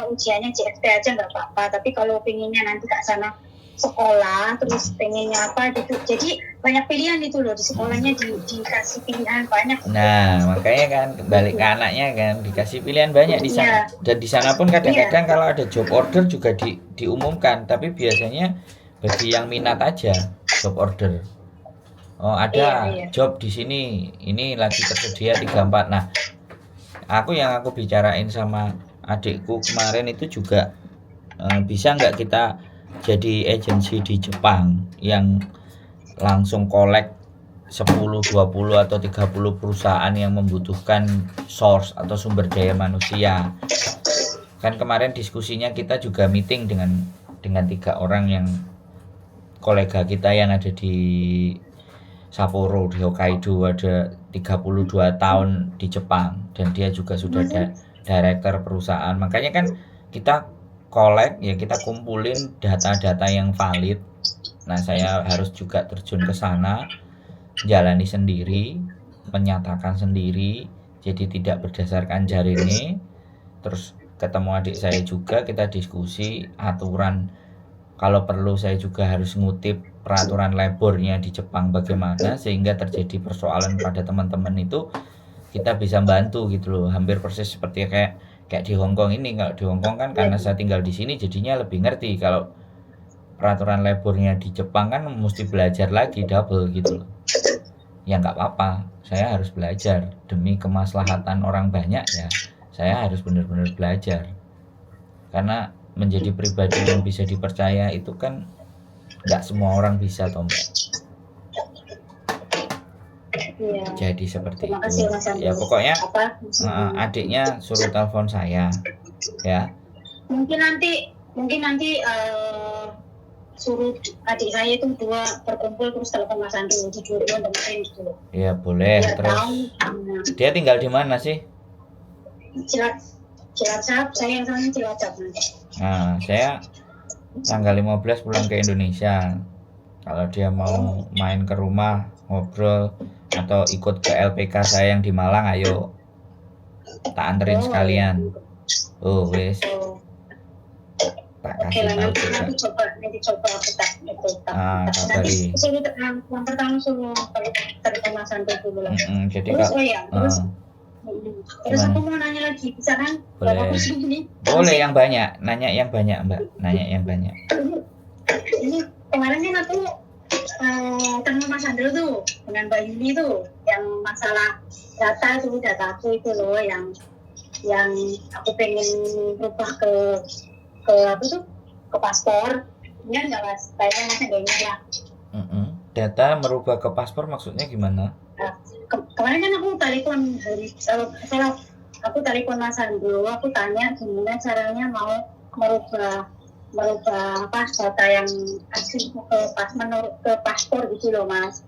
ujiannya JFT aja nggak apa-apa. Tapi kalau pengennya nanti ke sana sekolah terus pengennya apa gitu, jadi banyak pilihan itu loh di sekolahnya, dikasih pilihan banyak. Nah makanya kan balik ke anaknya kan dikasih pilihan banyak di sana. Dan di sana pun kadang-kadang kalau ada job order juga diumumkan, tapi biasanya bagi yang minat aja job order. Oh ada job di sini, ini lagi tersedia 34. Nah yang aku bicarain sama adikku kemarin itu juga bisa nggak kita jadi agensi di Jepang yang langsung kolek 10, 20 atau 30 perusahaan yang membutuhkan source atau sumber daya manusia. Kan kemarin diskusinya kita juga meeting dengan 3 orang yang kolega kita yang ada di Sapporo, di Hokkaido, ada 32 tahun di Jepang dan dia juga sudah director perusahaan. Makanya kan kita kolek ya, kita kumpulin data-data yang valid. Nah saya harus juga terjun ke sana, jalani sendiri, menyatakan sendiri, jadi tidak berdasarkan jarine. Terus ketemu adik saya juga, kita diskusi aturan. Kalau perlu saya juga harus ngutip peraturan labornya di Jepang bagaimana, sehingga terjadi persoalan pada teman-teman itu kita bisa bantu gitu loh. Hampir persis seperti kayak Kayak di Hong Kong ini, kalau di Hong Kong kan karena saya tinggal di sini jadinya lebih ngerti. Kalau peraturan labornya di Jepang kan mesti belajar lagi double gitu loh. Ya nggak apa-apa, saya harus belajar demi kemaslahatan orang banyak ya. Saya harus benar-benar belajar. Karena menjadi pribadi yang bisa dipercaya itu kan nggak semua orang bisa, toh Mbak. Iya. Jadi seperti Terima itu. kasih, Mas Andri. Ya pokoknya Apa? adiknya suruh telepon saya, ya. Mungkin nanti suruh adik saya itu dua berkumpul terus telepon Mas Andri jujur dengerin gitu loh. Ya boleh. Biar Terus tahu, dia tinggal di mana sih? Cilacap, saya yang sana Cilacap nanti. Nah, saya tanggal 15 pulang ke Indonesia. Kalau dia mau main ke rumah, ngobrol, atau ikut ke LPK saya yang di Malang, ayo. Tak anterin sekalian. Oh, wes. Tak Oke kasih lah, tahu nanti juga. nanti coba aku tak itu. Kabari. Nanti sini yang pertama suruh telepon Mas Andri dulu lah. Jadi Terus kalau terus aku mau nanya lagi, bisa kan? boleh. Boleh yang banyak, nanya yang banyak Mbak, nanya yang banyak. Ini kemarin kan aku ketemu Mas Andri tuh dengan Mbak Yuni tuh yang masalah data aku itu loh yang aku pengen rubah ke apa tuh ke paspor. Ingat nggak Mas? Kayaknya Mas nggak ingat lah. Data merubah ke paspor maksudnya gimana? Kemarin kan aku telepon Mas Andro, aku tanya gimana caranya mau merubah apa data yang asli ke paspor gitu loh Mas.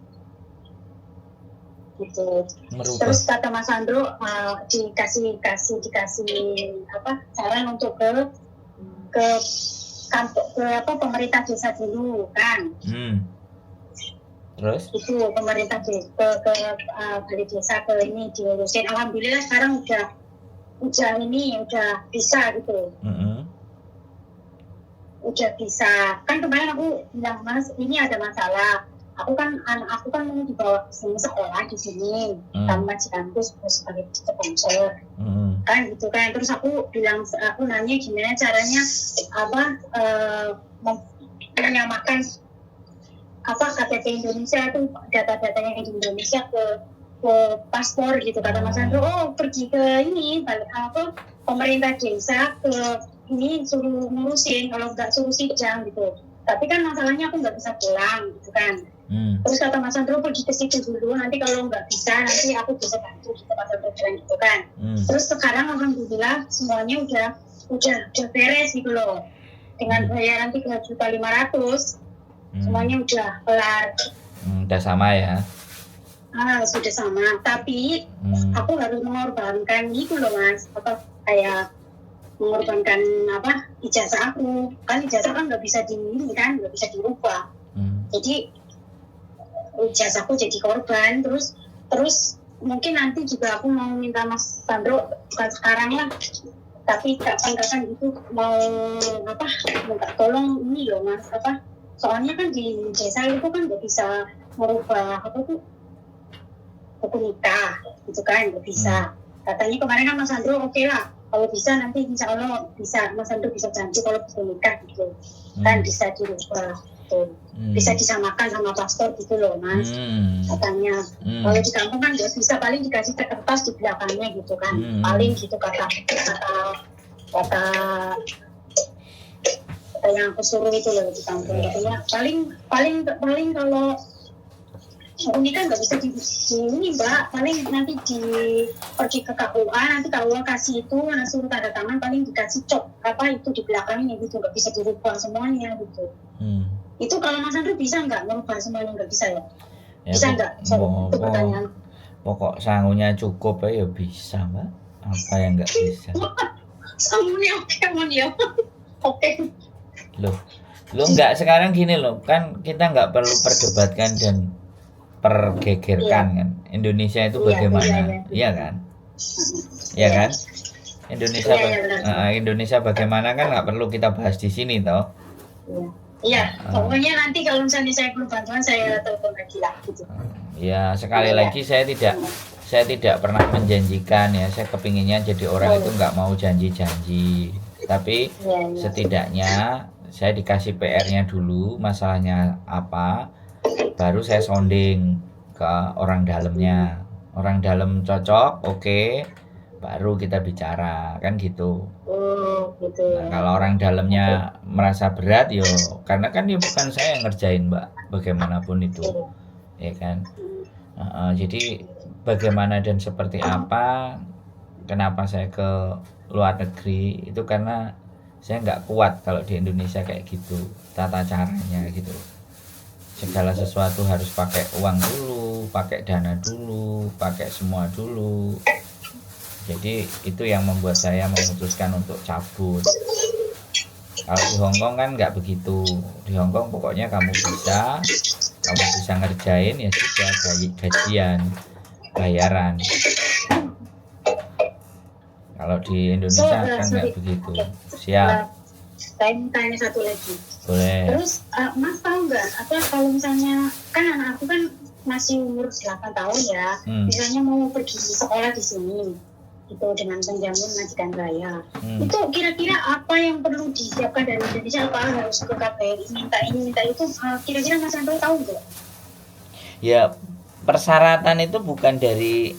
Gitu. Merubah. Terus kata Mas Andro dikasih apa saran untuk ke kantor ke apa pemerintah desa dulu kan. Terus? Itu pemerintah ke balai desa ke ini diurusin. Alhamdulillah sekarang udah bisa gitu. Udah bisa. Kan kemarin aku bilang Mas ini ada masalah. Aku kan mau dibawa ke sini sekolah di sini sama majikanku sebagai sponsor. Kan gitu kan. Terus aku nanya gimana caranya menyamakan apa KTP Indonesia itu data-datanya di Indonesia ke paspor gitu kata Mas Andro. Pergi ke ini pemerintah desa ke ini suruh ngurusin, kalau nggak suruh sidang gitu. Tapi kan masalahnya aku nggak bisa pulang gitu kan. Terus kata Mas Andro pergi ke situ dulu, nanti kalau nggak bisa nanti aku bisa bantu gitu Mas Andro bilang gitu kan. Terus sekarang alhamdulillah semuanya udah beres gitu loh, dengan bayaran 3.500.000 semuanya udah kelar. Udah sama ya? Sudah sama. Tapi aku harus mengorbankan gitu loh Mas. Kayak mengorbankan ijazah aku. Kan ijazah kan nggak bisa nggak bisa dirubah. Jadi ijazahku jadi korban. Terus mungkin nanti juga aku mau minta Mas Sandro, bukan sekarang lah, tapi kapan-kapan gitu mau minta tolong ini loh Mas soalnya kan di desa itu kan nggak bisa merubah buku nikah gitu kan, nggak bisa. Katanya kemarin kan Mas Andro oke lah, kalau bisa nanti insya Allah bisa, Mas Andro bisa janji kalau buku nikah gitu kan bisa dirubah gitu. Bisa disamakan sama paspor gitu loh Mas. Katanya kalau di kampung kan nggak bisa, paling dikasih kertas di belakangnya gitu kan, paling gitu kata yang aku suruh itu loh di kampung. Katanya paling kalau ini kan nggak bisa di ini Mbak, paling nanti pergi ke KUA, nanti KUA kasih itu suruh tanda tangan, paling dikasih cop itu di belakangnya gitu, nggak bisa dirubah semuanya gitu. Itu kalau Mas Andri bisa nggak merubah semuanya? Nggak bisa ya? Bisa nggak? Itu pertanyaan. Pokok sangunya cukup ya bisa Mbak, apa yang nggak bisa? Sangunya oke. Loh nggak, sekarang gini loh, kan kita nggak perlu perdebatkan dan pergegerkan kan. Indonesia itu bagaimana, iya kan? Iya kan? Indonesia bagaimana kan nggak perlu kita bahas di sini toh. Iya, pokoknya nanti kalau misalnya saya perlu bantuan saya telepon lagi lah gitu. Ya sekali lagi saya saya tidak pernah menjanjikan ya, saya kepinginnya jadi orang itu nggak mau janji-janji, tapi Iya, iya. setidaknya saya dikasih PR-nya dulu, masalahnya apa, baru saya sounding ke orang dalamnya. Orang dalam cocok, oke, baru kita bicara, kan gitu. Oh, gitu Nah, ya. kalau orang dalamnya merasa berat, yo, karena kan ya bukan saya yang ngerjain, Mbak, bagaimanapun itu, ya kan. Jadi bagaimana dan seperti apa, kenapa saya ke luar negeri, itu karena saya nggak kuat kalau di Indonesia kayak gitu, tata caranya gitu. Segala sesuatu harus pakai uang dulu, pakai dana dulu, pakai semua dulu. Jadi itu yang membuat saya memutuskan untuk cabut. Kalau di Hongkong kan nggak begitu. Di Hongkong pokoknya kamu bisa ngerjain ya sudah, gajian, bayaran. Kalau di Indonesia kan nggak begitu. Siap. Saya mau tanya satu lagi. Boleh. Terus Mas tahu nggak apa kalau misalnya kan anak aku kan masih umur 8 tahun ya, misalnya mau pergi sekolah di sini itu dengan penjamin majikan saya. Itu kira-kira apa yang perlu disiapkan dari Indonesia, apa harus ke KBRI minta ini minta itu, kira-kira Mas Andro tahu nggak? Ya, persyaratan itu bukan dari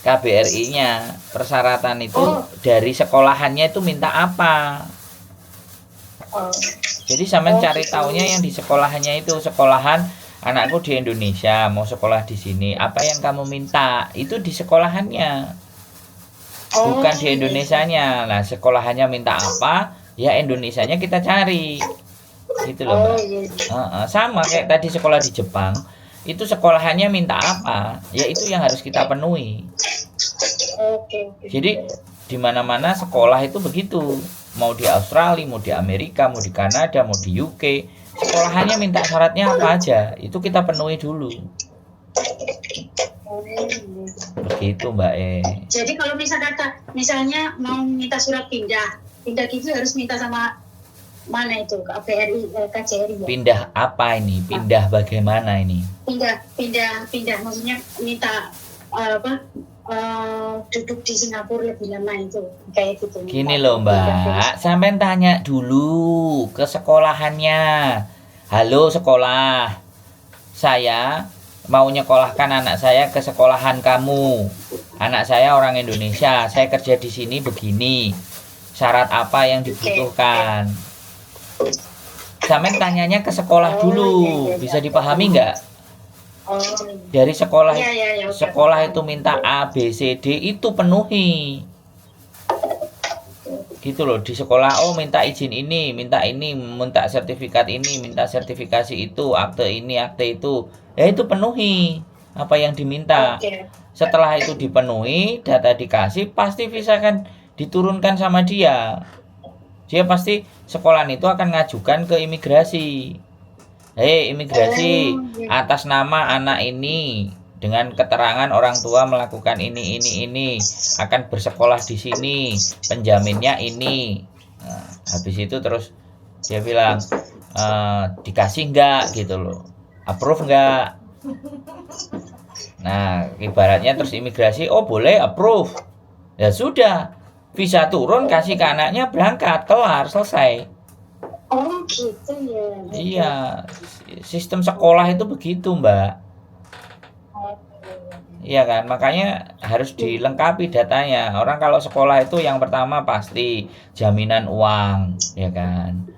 KBRI-nya, persyaratan itu dari sekolahannya itu minta apa. Jadi sampean cari taunya yang di sekolahannya itu, sekolahan anakku di Indonesia mau sekolah di sini, apa yang kamu minta itu di sekolahannya, bukan di Indonesianya. Nah, sekolahannya minta apa, ya Indonesianya kita cari, gitu loh, Mbak. Sama kayak tadi sekolah di Jepang, itu sekolahannya minta apa, ya itu yang harus kita penuhi. Jadi di mana-mana sekolah itu begitu, mau di Australia, mau di Amerika, mau di Kanada, mau di UK, sekolahannya minta syaratnya apa aja, itu kita penuhi dulu. Begitu, Mbak Jadi kalau misalnya mau minta surat pindah gitu harus minta sama mana itu, KBRI, KJRI ya? Pindah apa ini? Pindah bagaimana ini? Pindah maksudnya minta duduk di Singapura lebih lama itu, kayak gitu. Gini loh Mbak, sampai tanya dulu ke sekolahannya. Halo sekolah, saya mau nyekolahkan anak saya ke sekolahan kamu. Anak saya orang Indonesia, saya kerja di sini begini. Syarat apa yang dibutuhkan? Sampai tanyanya ke sekolah dulu, bisa dipahami nggak? Dari sekolah, sekolah itu minta A, B, C, D, itu penuhi. Gitu loh, di sekolah minta izin ini, minta sertifikat ini, minta sertifikasi itu, akte ini, akte itu. Ya itu penuhi apa yang diminta. Setelah itu dipenuhi, data dikasih, pasti visa kan diturunkan sama dia. Dia pasti sekolah itu akan ngajukan ke imigrasi. Hei imigrasi, atas nama anak ini dengan keterangan orang tua melakukan ini akan bersekolah di sini, penjaminnya ini. Nah, habis itu terus dia bilang dikasih enggak gitu loh, approve enggak. Nah ibaratnya terus imigrasi boleh approve, ya sudah, visa turun, kasih ke anaknya, berangkat, kelar, selesai. Gitu ya. Iya, sistem sekolah itu begitu Mbak. Iya kan, makanya harus dilengkapi datanya. Orang kalau sekolah itu yang pertama pasti jaminan uang, ya kan.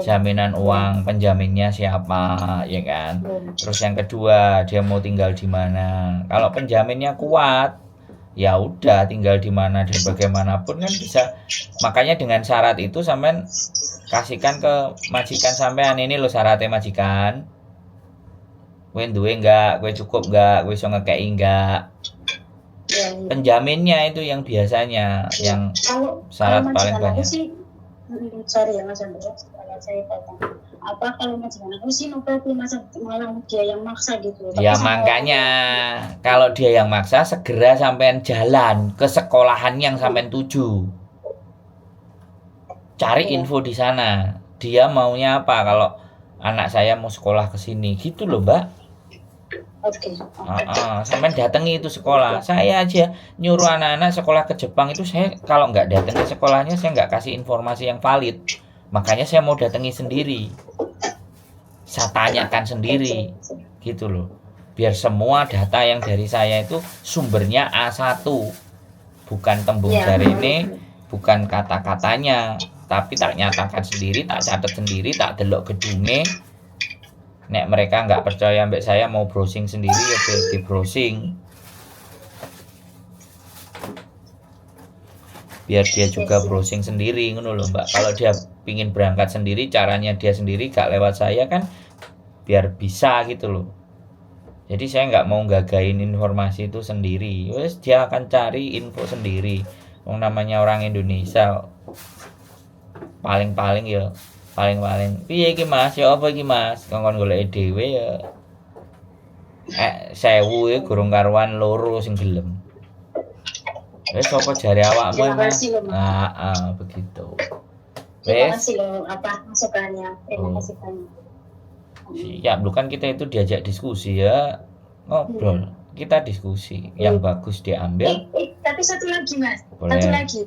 Jaminan uang, penjaminnya siapa, ya kan. Terus yang kedua, dia mau tinggal di mana. Kalau penjaminnya kuat, ya udah tinggal di mana dan bagaimanapun kan bisa. Makanya dengan syarat itu sampean kasihkan ke majikan sampean, ini lo syaratnya majikan. Kowe duwe enggak, kowe cukup enggak, kowe iso ngekei enggak. Penjaminnya itu yang biasanya yang syarat paling banyak. Sorry ya Mas Andro, kalau saya potong. Kalau majikan aku sih malah dia yang maksa gitu. Ya makanya kalau dia yang maksa, segera sampean jalan ke sekolahan yang sampean tuju. Cari info di sana. Dia maunya apa kalau anak saya mau sekolah ke sini, gitu loh Mbak. Oke. Sampai datangi itu sekolah. Saya aja nyuruh anak-anak sekolah ke Jepang itu, saya kalau nggak datangi sekolahnya saya nggak kasih informasi yang valid. Makanya saya mau datangi sendiri. Saya tanyakan sendiri, gitu loh. Biar semua data yang dari saya itu sumbernya A1, bukan tembung jarene, bukan kata-katanya, tapi tak nyatakan sendiri, tak catat sendiri, tak delok gedunge. Nek mereka nggak percaya mbak saya mau browsing sendiri ya di browsing, biar dia juga browsing sendiri ngono loh mbak. Kalau dia pingin berangkat sendiri, caranya dia sendiri gak lewat saya kan, biar bisa gitu loh. Jadi saya nggak mau gagain informasi itu sendiri. Wes dia akan cari info sendiri. Wong namanya orang Indonesia, paling-paling ya paling-paling piye iki Mas, ya apa iki Mas, kongkon golek dhewe ya 1000 ya gurung karuan loro sing gelem. Wes apa jare awakmu Mas? Begitu. Terima kasih loh masukannya. Terima kasih banyak. Siap, lu kan kita itu diajak diskusi ya, ngobrol, kita diskusi yang bagus diambil. Tapi satu lagi Mas, satu lagi.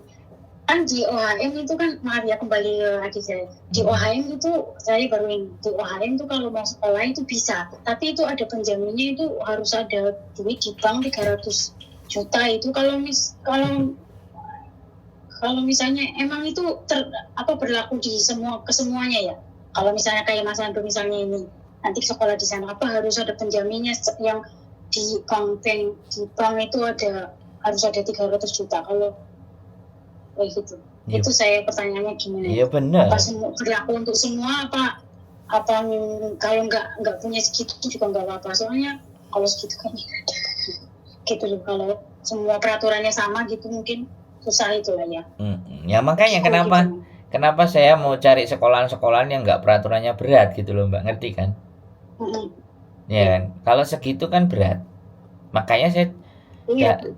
Kan di OHM itu kan, maaf ya kembali ke adik saya, di OHM itu saya baru ini, di OHM itu kalau mau sekolah itu bisa, tapi itu ada penjaminnya, itu harus ada duit di bank 300 juta itu kalau misalnya emang itu berlaku di kesemuanya ya. Kalau misalnya kayak Mas Andro misalnya ini nanti sekolah di sana, apa harus ada penjaminnya yang di bank itu harus ada 300 juta kalau gitu. Ya. Itu saya pertanyaannya gimana? Iya benar. Apa berlaku untuk semua apa kalau nggak punya segitu juga nggak apa-apa, soalnya kalau segitu kan gitu loh, kalau semua peraturannya sama gitu mungkin susah itu lah ya. Ya makanya kenapa saya mau cari sekolahan-sekolahan yang nggak peraturannya berat gitu loh mbak, ngerti kan? Ya kan, kalau segitu kan berat, makanya saya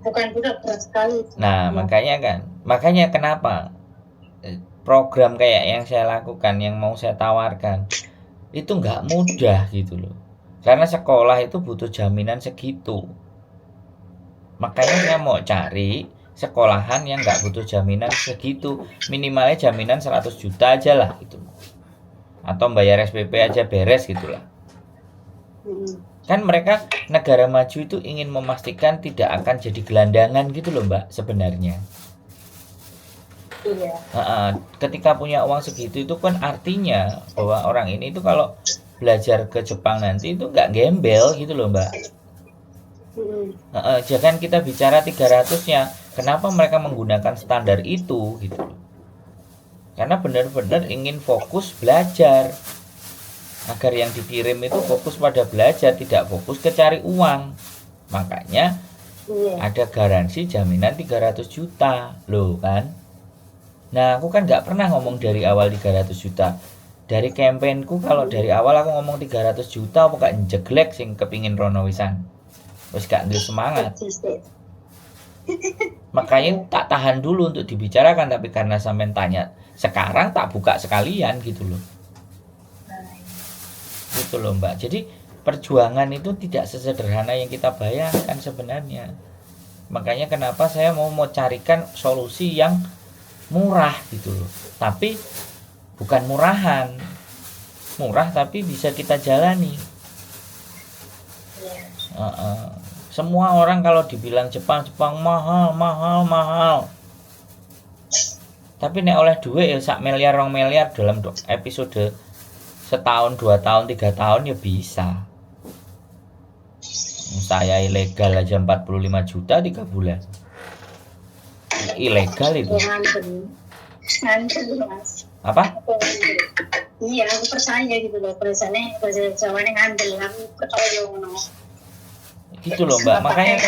bukan berat sekali. Nah makanya kenapa program kayak yang saya lakukan, yang mau saya tawarkan itu nggak mudah gitu loh, karena sekolah itu butuh jaminan segitu. Makanya saya mau cari sekolahan yang nggak butuh jaminan segitu, minimalnya jaminan 100 juta aja lah gitu, atau bayar SPP aja beres gitulah. Kan mereka negara maju itu ingin memastikan tidak akan jadi gelandangan gitu loh mbak sebenarnya. Iya. Ketika punya uang segitu itu kan artinya bahwa orang ini itu kalau belajar ke Jepang nanti itu nggak gembel gitu loh mbak. Jangan kita bicara 300-nya, kenapa mereka menggunakan standar itu gitu loh. Karena benar-benar ingin fokus belajar, agar yang dikirim itu fokus pada belajar, tidak fokus ke cari uang. Makanya ada garansi jaminan 300 juta loh kan. Nah aku kan gak pernah ngomong dari awal 300 juta. Dari kampanyku kalau dari awal aku ngomong 300 juta, apa gak jeglek sing kepingin rono wisan, terus gak ambil semangat. Makanya tak tahan dulu untuk dibicarakan, tapi karena sampean tanya sekarang tak buka sekalian gitu loh. Gitu loh mbak. Jadi perjuangan itu tidak sesederhana yang kita bayangkan sebenarnya. Makanya kenapa saya mau carikan solusi yang murah gitu loh, tapi bukan murahan, murah tapi bisa kita jalani. Semua orang kalau dibilang Jepang mahal, tapi nek oleh duit ya sak miliar 2 miliar dalam episode setahun 2 tahun 3 tahun ya bisa. Saya ilegal aja 45 juta 3 bulan. Ilegal itu. Ngantri Mas. Apa? Iya, aku percaya gitu loh. Bahasa Jawanya ngandel, aku percaya ngono. Gitu loh mbak. Makanya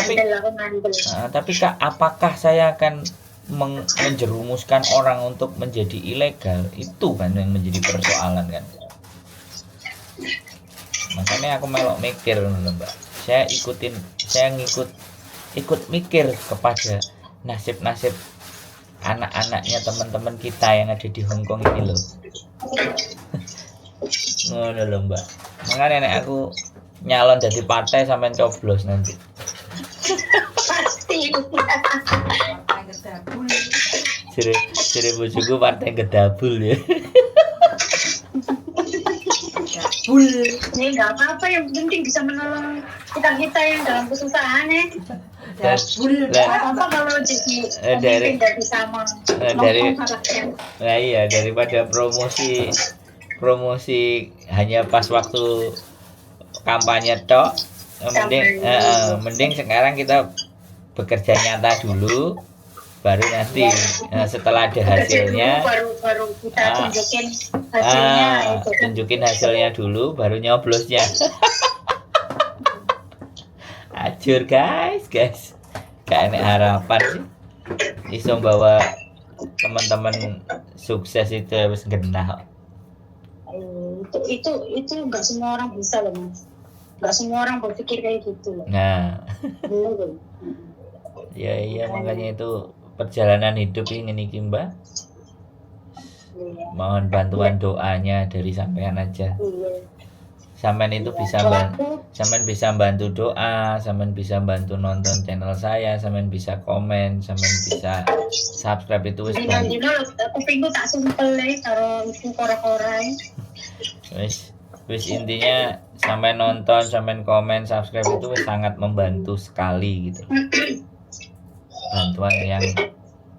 tapi kak, apakah saya akan menjerumuskan orang untuk menjadi ilegal? Itu kan yang menjadi persoalan kan. Makanya aku melok mikir loh mbak. Saya ikut mikir kepada nasib anak-anaknya teman-teman kita yang ada di Hong Kong ini loh. Ngono loh mbak. Makanya nek aku nyalon jadi partai sampean coblos nanti. Pasti. Partai gedabul. Jere bojoku partai gedabul ya. Gedabul. Ini nggak apa-apa, yang penting bisa menolong kita yang dalam kesusahan ya. Gedabul. Nggak apa-apa kalau jadi dari- pemimpin dari sama dari- ngomong rakyat. Nah iya, daripada promosi hanya pas waktu kampanye tok, mending sekarang kita bekerja nyata dulu, baru nanti setelah ada hasilnya, baru kita tunjukin hasilnya itu kan. tunjukin hasilnya dulu, baru nyoblosnya. Ajur guys, gak enak harapan sih. Iso bawa teman-teman sukses itu harus genah. Itu nggak semua orang bisa loh mas, nggak semua orang berpikir kayak gitu loh. Nah, Bener loh. iya makanya itu perjalanan hidup ini Mbak. Iya. Mohon bantuan doanya dari sampean aja. Iya. Sampean itu bisa sampean bisa bantu doa, sampean bisa bantu nonton channel saya, sampean bisa komen, sampean bisa subscribe itu wis Dino kupingku tak sumpel karo iku kora-kora. wis intinya sampean nonton, sampean komen, subscribe itu wis sangat membantu sekali gitu. Bantuan yang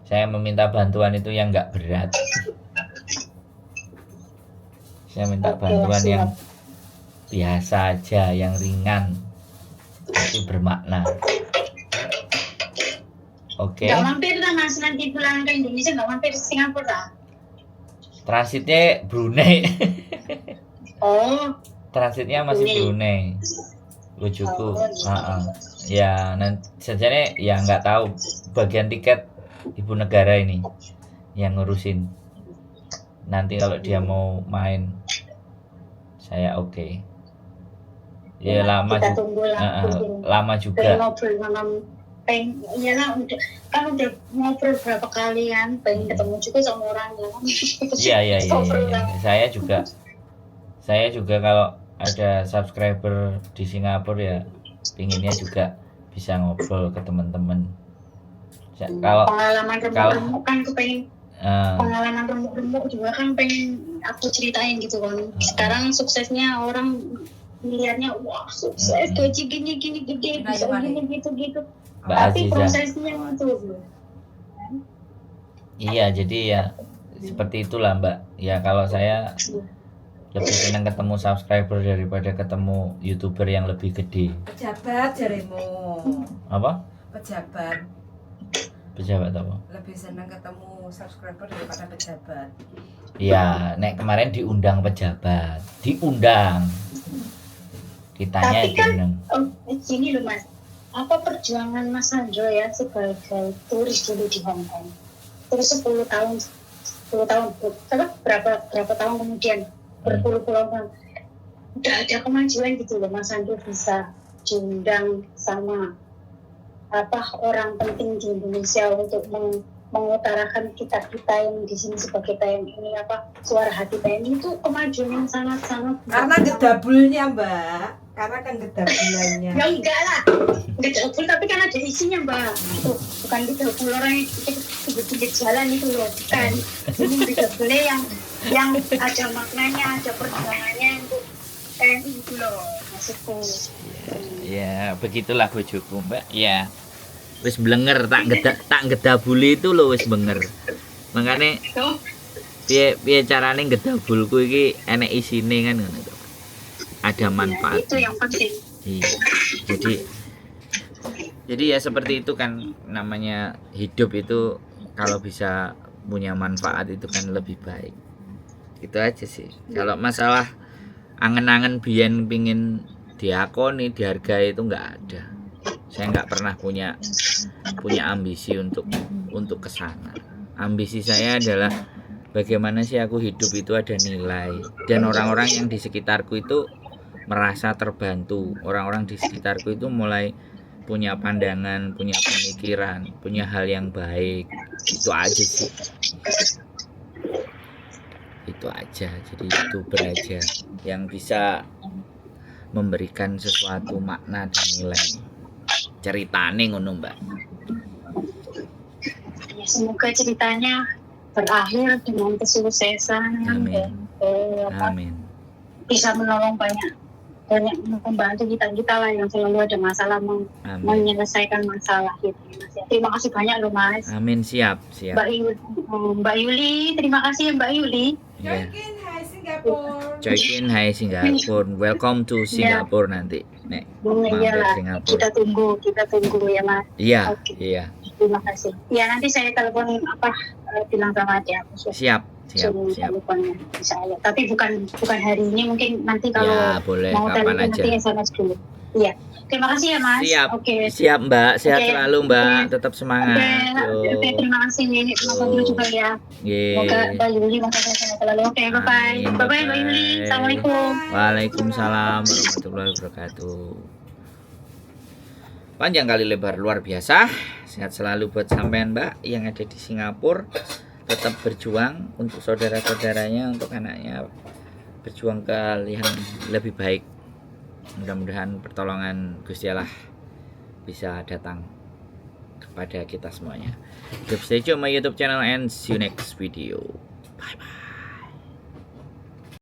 saya meminta bantuan itu yang enggak berat. Saya minta bantuan yang biasa aja, yang ringan tapi bermakna. Oke. Nggak mampir lah mas, nanti pulang ke Indonesia nggak mampir Singapura. Transitnya Brunei. Oh, Transitnya masih Brunei. Bojoku. Ya, nanti sejane ya nggak tahu bagian tiket ibu negara ini yang ngurusin. Nanti kalau dia mau main saya oke. Ya lama kita juga. tunggu lah. Lama Pengen juga. ngobrol malam, iyalah udah ngobrol berapa kali kan, pengen ketemu juga sama orangnya kan. Iya. Saya juga kalau ada subscriber di Singapura ya pinginnya juga bisa ngobrol ke teman-teman. Kalau pengalaman remuk-remuk kan kepengen pengalaman remuk-remuk juga kan pengen aku ceritain gitu kan. Sekarang suksesnya orang melihatnya wah sukses gaji gini gede bisa gini gitu. Mbak Tapi Aziza. prosesnya itu Iya, jadi ya seperti itulah Mbak. Ya kalau saya lebih senang ketemu subscriber daripada ketemu YouTuber yang lebih gede. Pejabat jarimu. Apa? Pejabat. Pejabat apa? Lebih senang ketemu subscriber daripada pejabat. Ya, nek kemarin diundang pejabat, diundang. Kitanya tapi kan diundang. gini loh mas, apa perjuangan Mas Sandro ya sebagai turis dulu di Hong Kong, terus 10 tahun berapa tahun kemudian berpuluh-puluh tahun udah ada kemajuan gitu loh, Mas Sandro bisa diundang sama orang penting di Indonesia untuk mengutarakan kita yang di sini sebagai TNI suara hati TNI itu kemajuan yang sangat-sangat Karena gedabulnya Mbak, karena kan gedabulannya. ya enggak lah, gedabul tapi kan ada isinya Mbak. Itu bukan gedabul orang yang pinggir jalan itu loh, bukan. Ini gedabulnya yang ada maknanya, ada perjuangannya untuk TNI itu loh maksudku. Ya, begitulah bojoku, Mbak. Ya. Wis blenger tak gedabuli itu lho wis benger. Makane Tuh, piye carane gedabulku iki enek isine kan ngono to. Ada manfaat. itu yang penting. Iya. Jadi ya seperti itu kan namanya hidup itu kalau bisa punya manfaat itu kan lebih baik. Itu aja sih. Kalau masalah angen-angen biyen pingin diakoni, dihargai itu nggak ada. Saya nggak pernah punya ambisi untuk kesana. Ambisi saya adalah bagaimana sih aku hidup itu ada nilai dan orang-orang yang di sekitarku itu merasa terbantu. Orang-orang di sekitarku itu mulai punya pandangan, punya pemikiran, punya hal yang baik. Itu aja sih. Itu aja. Jadi YouTuber aja yang bisa memberikan sesuatu makna dan nilai ceritane ngono Mbak. Ya, semoga ceritanya berakhir dengan kesuksesan Amin. dan Amin. bisa menolong banyak membantu kita lah yang selalu ada masalah Amin. menyelesaikan masalah gitu Mas. Terima kasih banyak loh Mas. Amin, siap. Mbak Yuli, terima kasih ya Mbak Yuli. Ya. Joykin, hai Singapura. Joykin, hai Singapura. Welcome to Singapura nanti. Nek mampir Iyalah, Singapura. kita tunggu ya Mas. Iya, Oke. iya. Terima kasih. Ya nanti saya telepon bilang sama dia aku Siap. suruh teleponnya insya Allah. Tapi bukan hari ini, mungkin nanti kalau Ya, boleh mau kapan telepon aja. nanti SMS dulu. Iya. Terima kasih ya Mas. Siap. Oke. Siap, Mbak. Sehat Oke. selalu, Mbak. Oke. Tetap semangat. Oke, terima kasih. Terima kasih juga ya. Ye. Semoga Mbak Yuli masih sehat selalu. Oke, bye-bye. Amin, Bye-bye Mbak Yuli. bye-bye. Assalamualaikum. Waalaikumsalam warahmatullahi wabarakatuh. Panjang kali lebar luar biasa. Sehat selalu buat sampean Mbak yang ada di Singapura. Tetap berjuang untuk saudara-saudaranya, untuk anaknya. Berjuang ke yang lebih baik. Mudah-mudahan pertolongan Gusti Allah bisa datang kepada kita semuanya. Stay tune my YouTube channel and see you next video. Bye bye.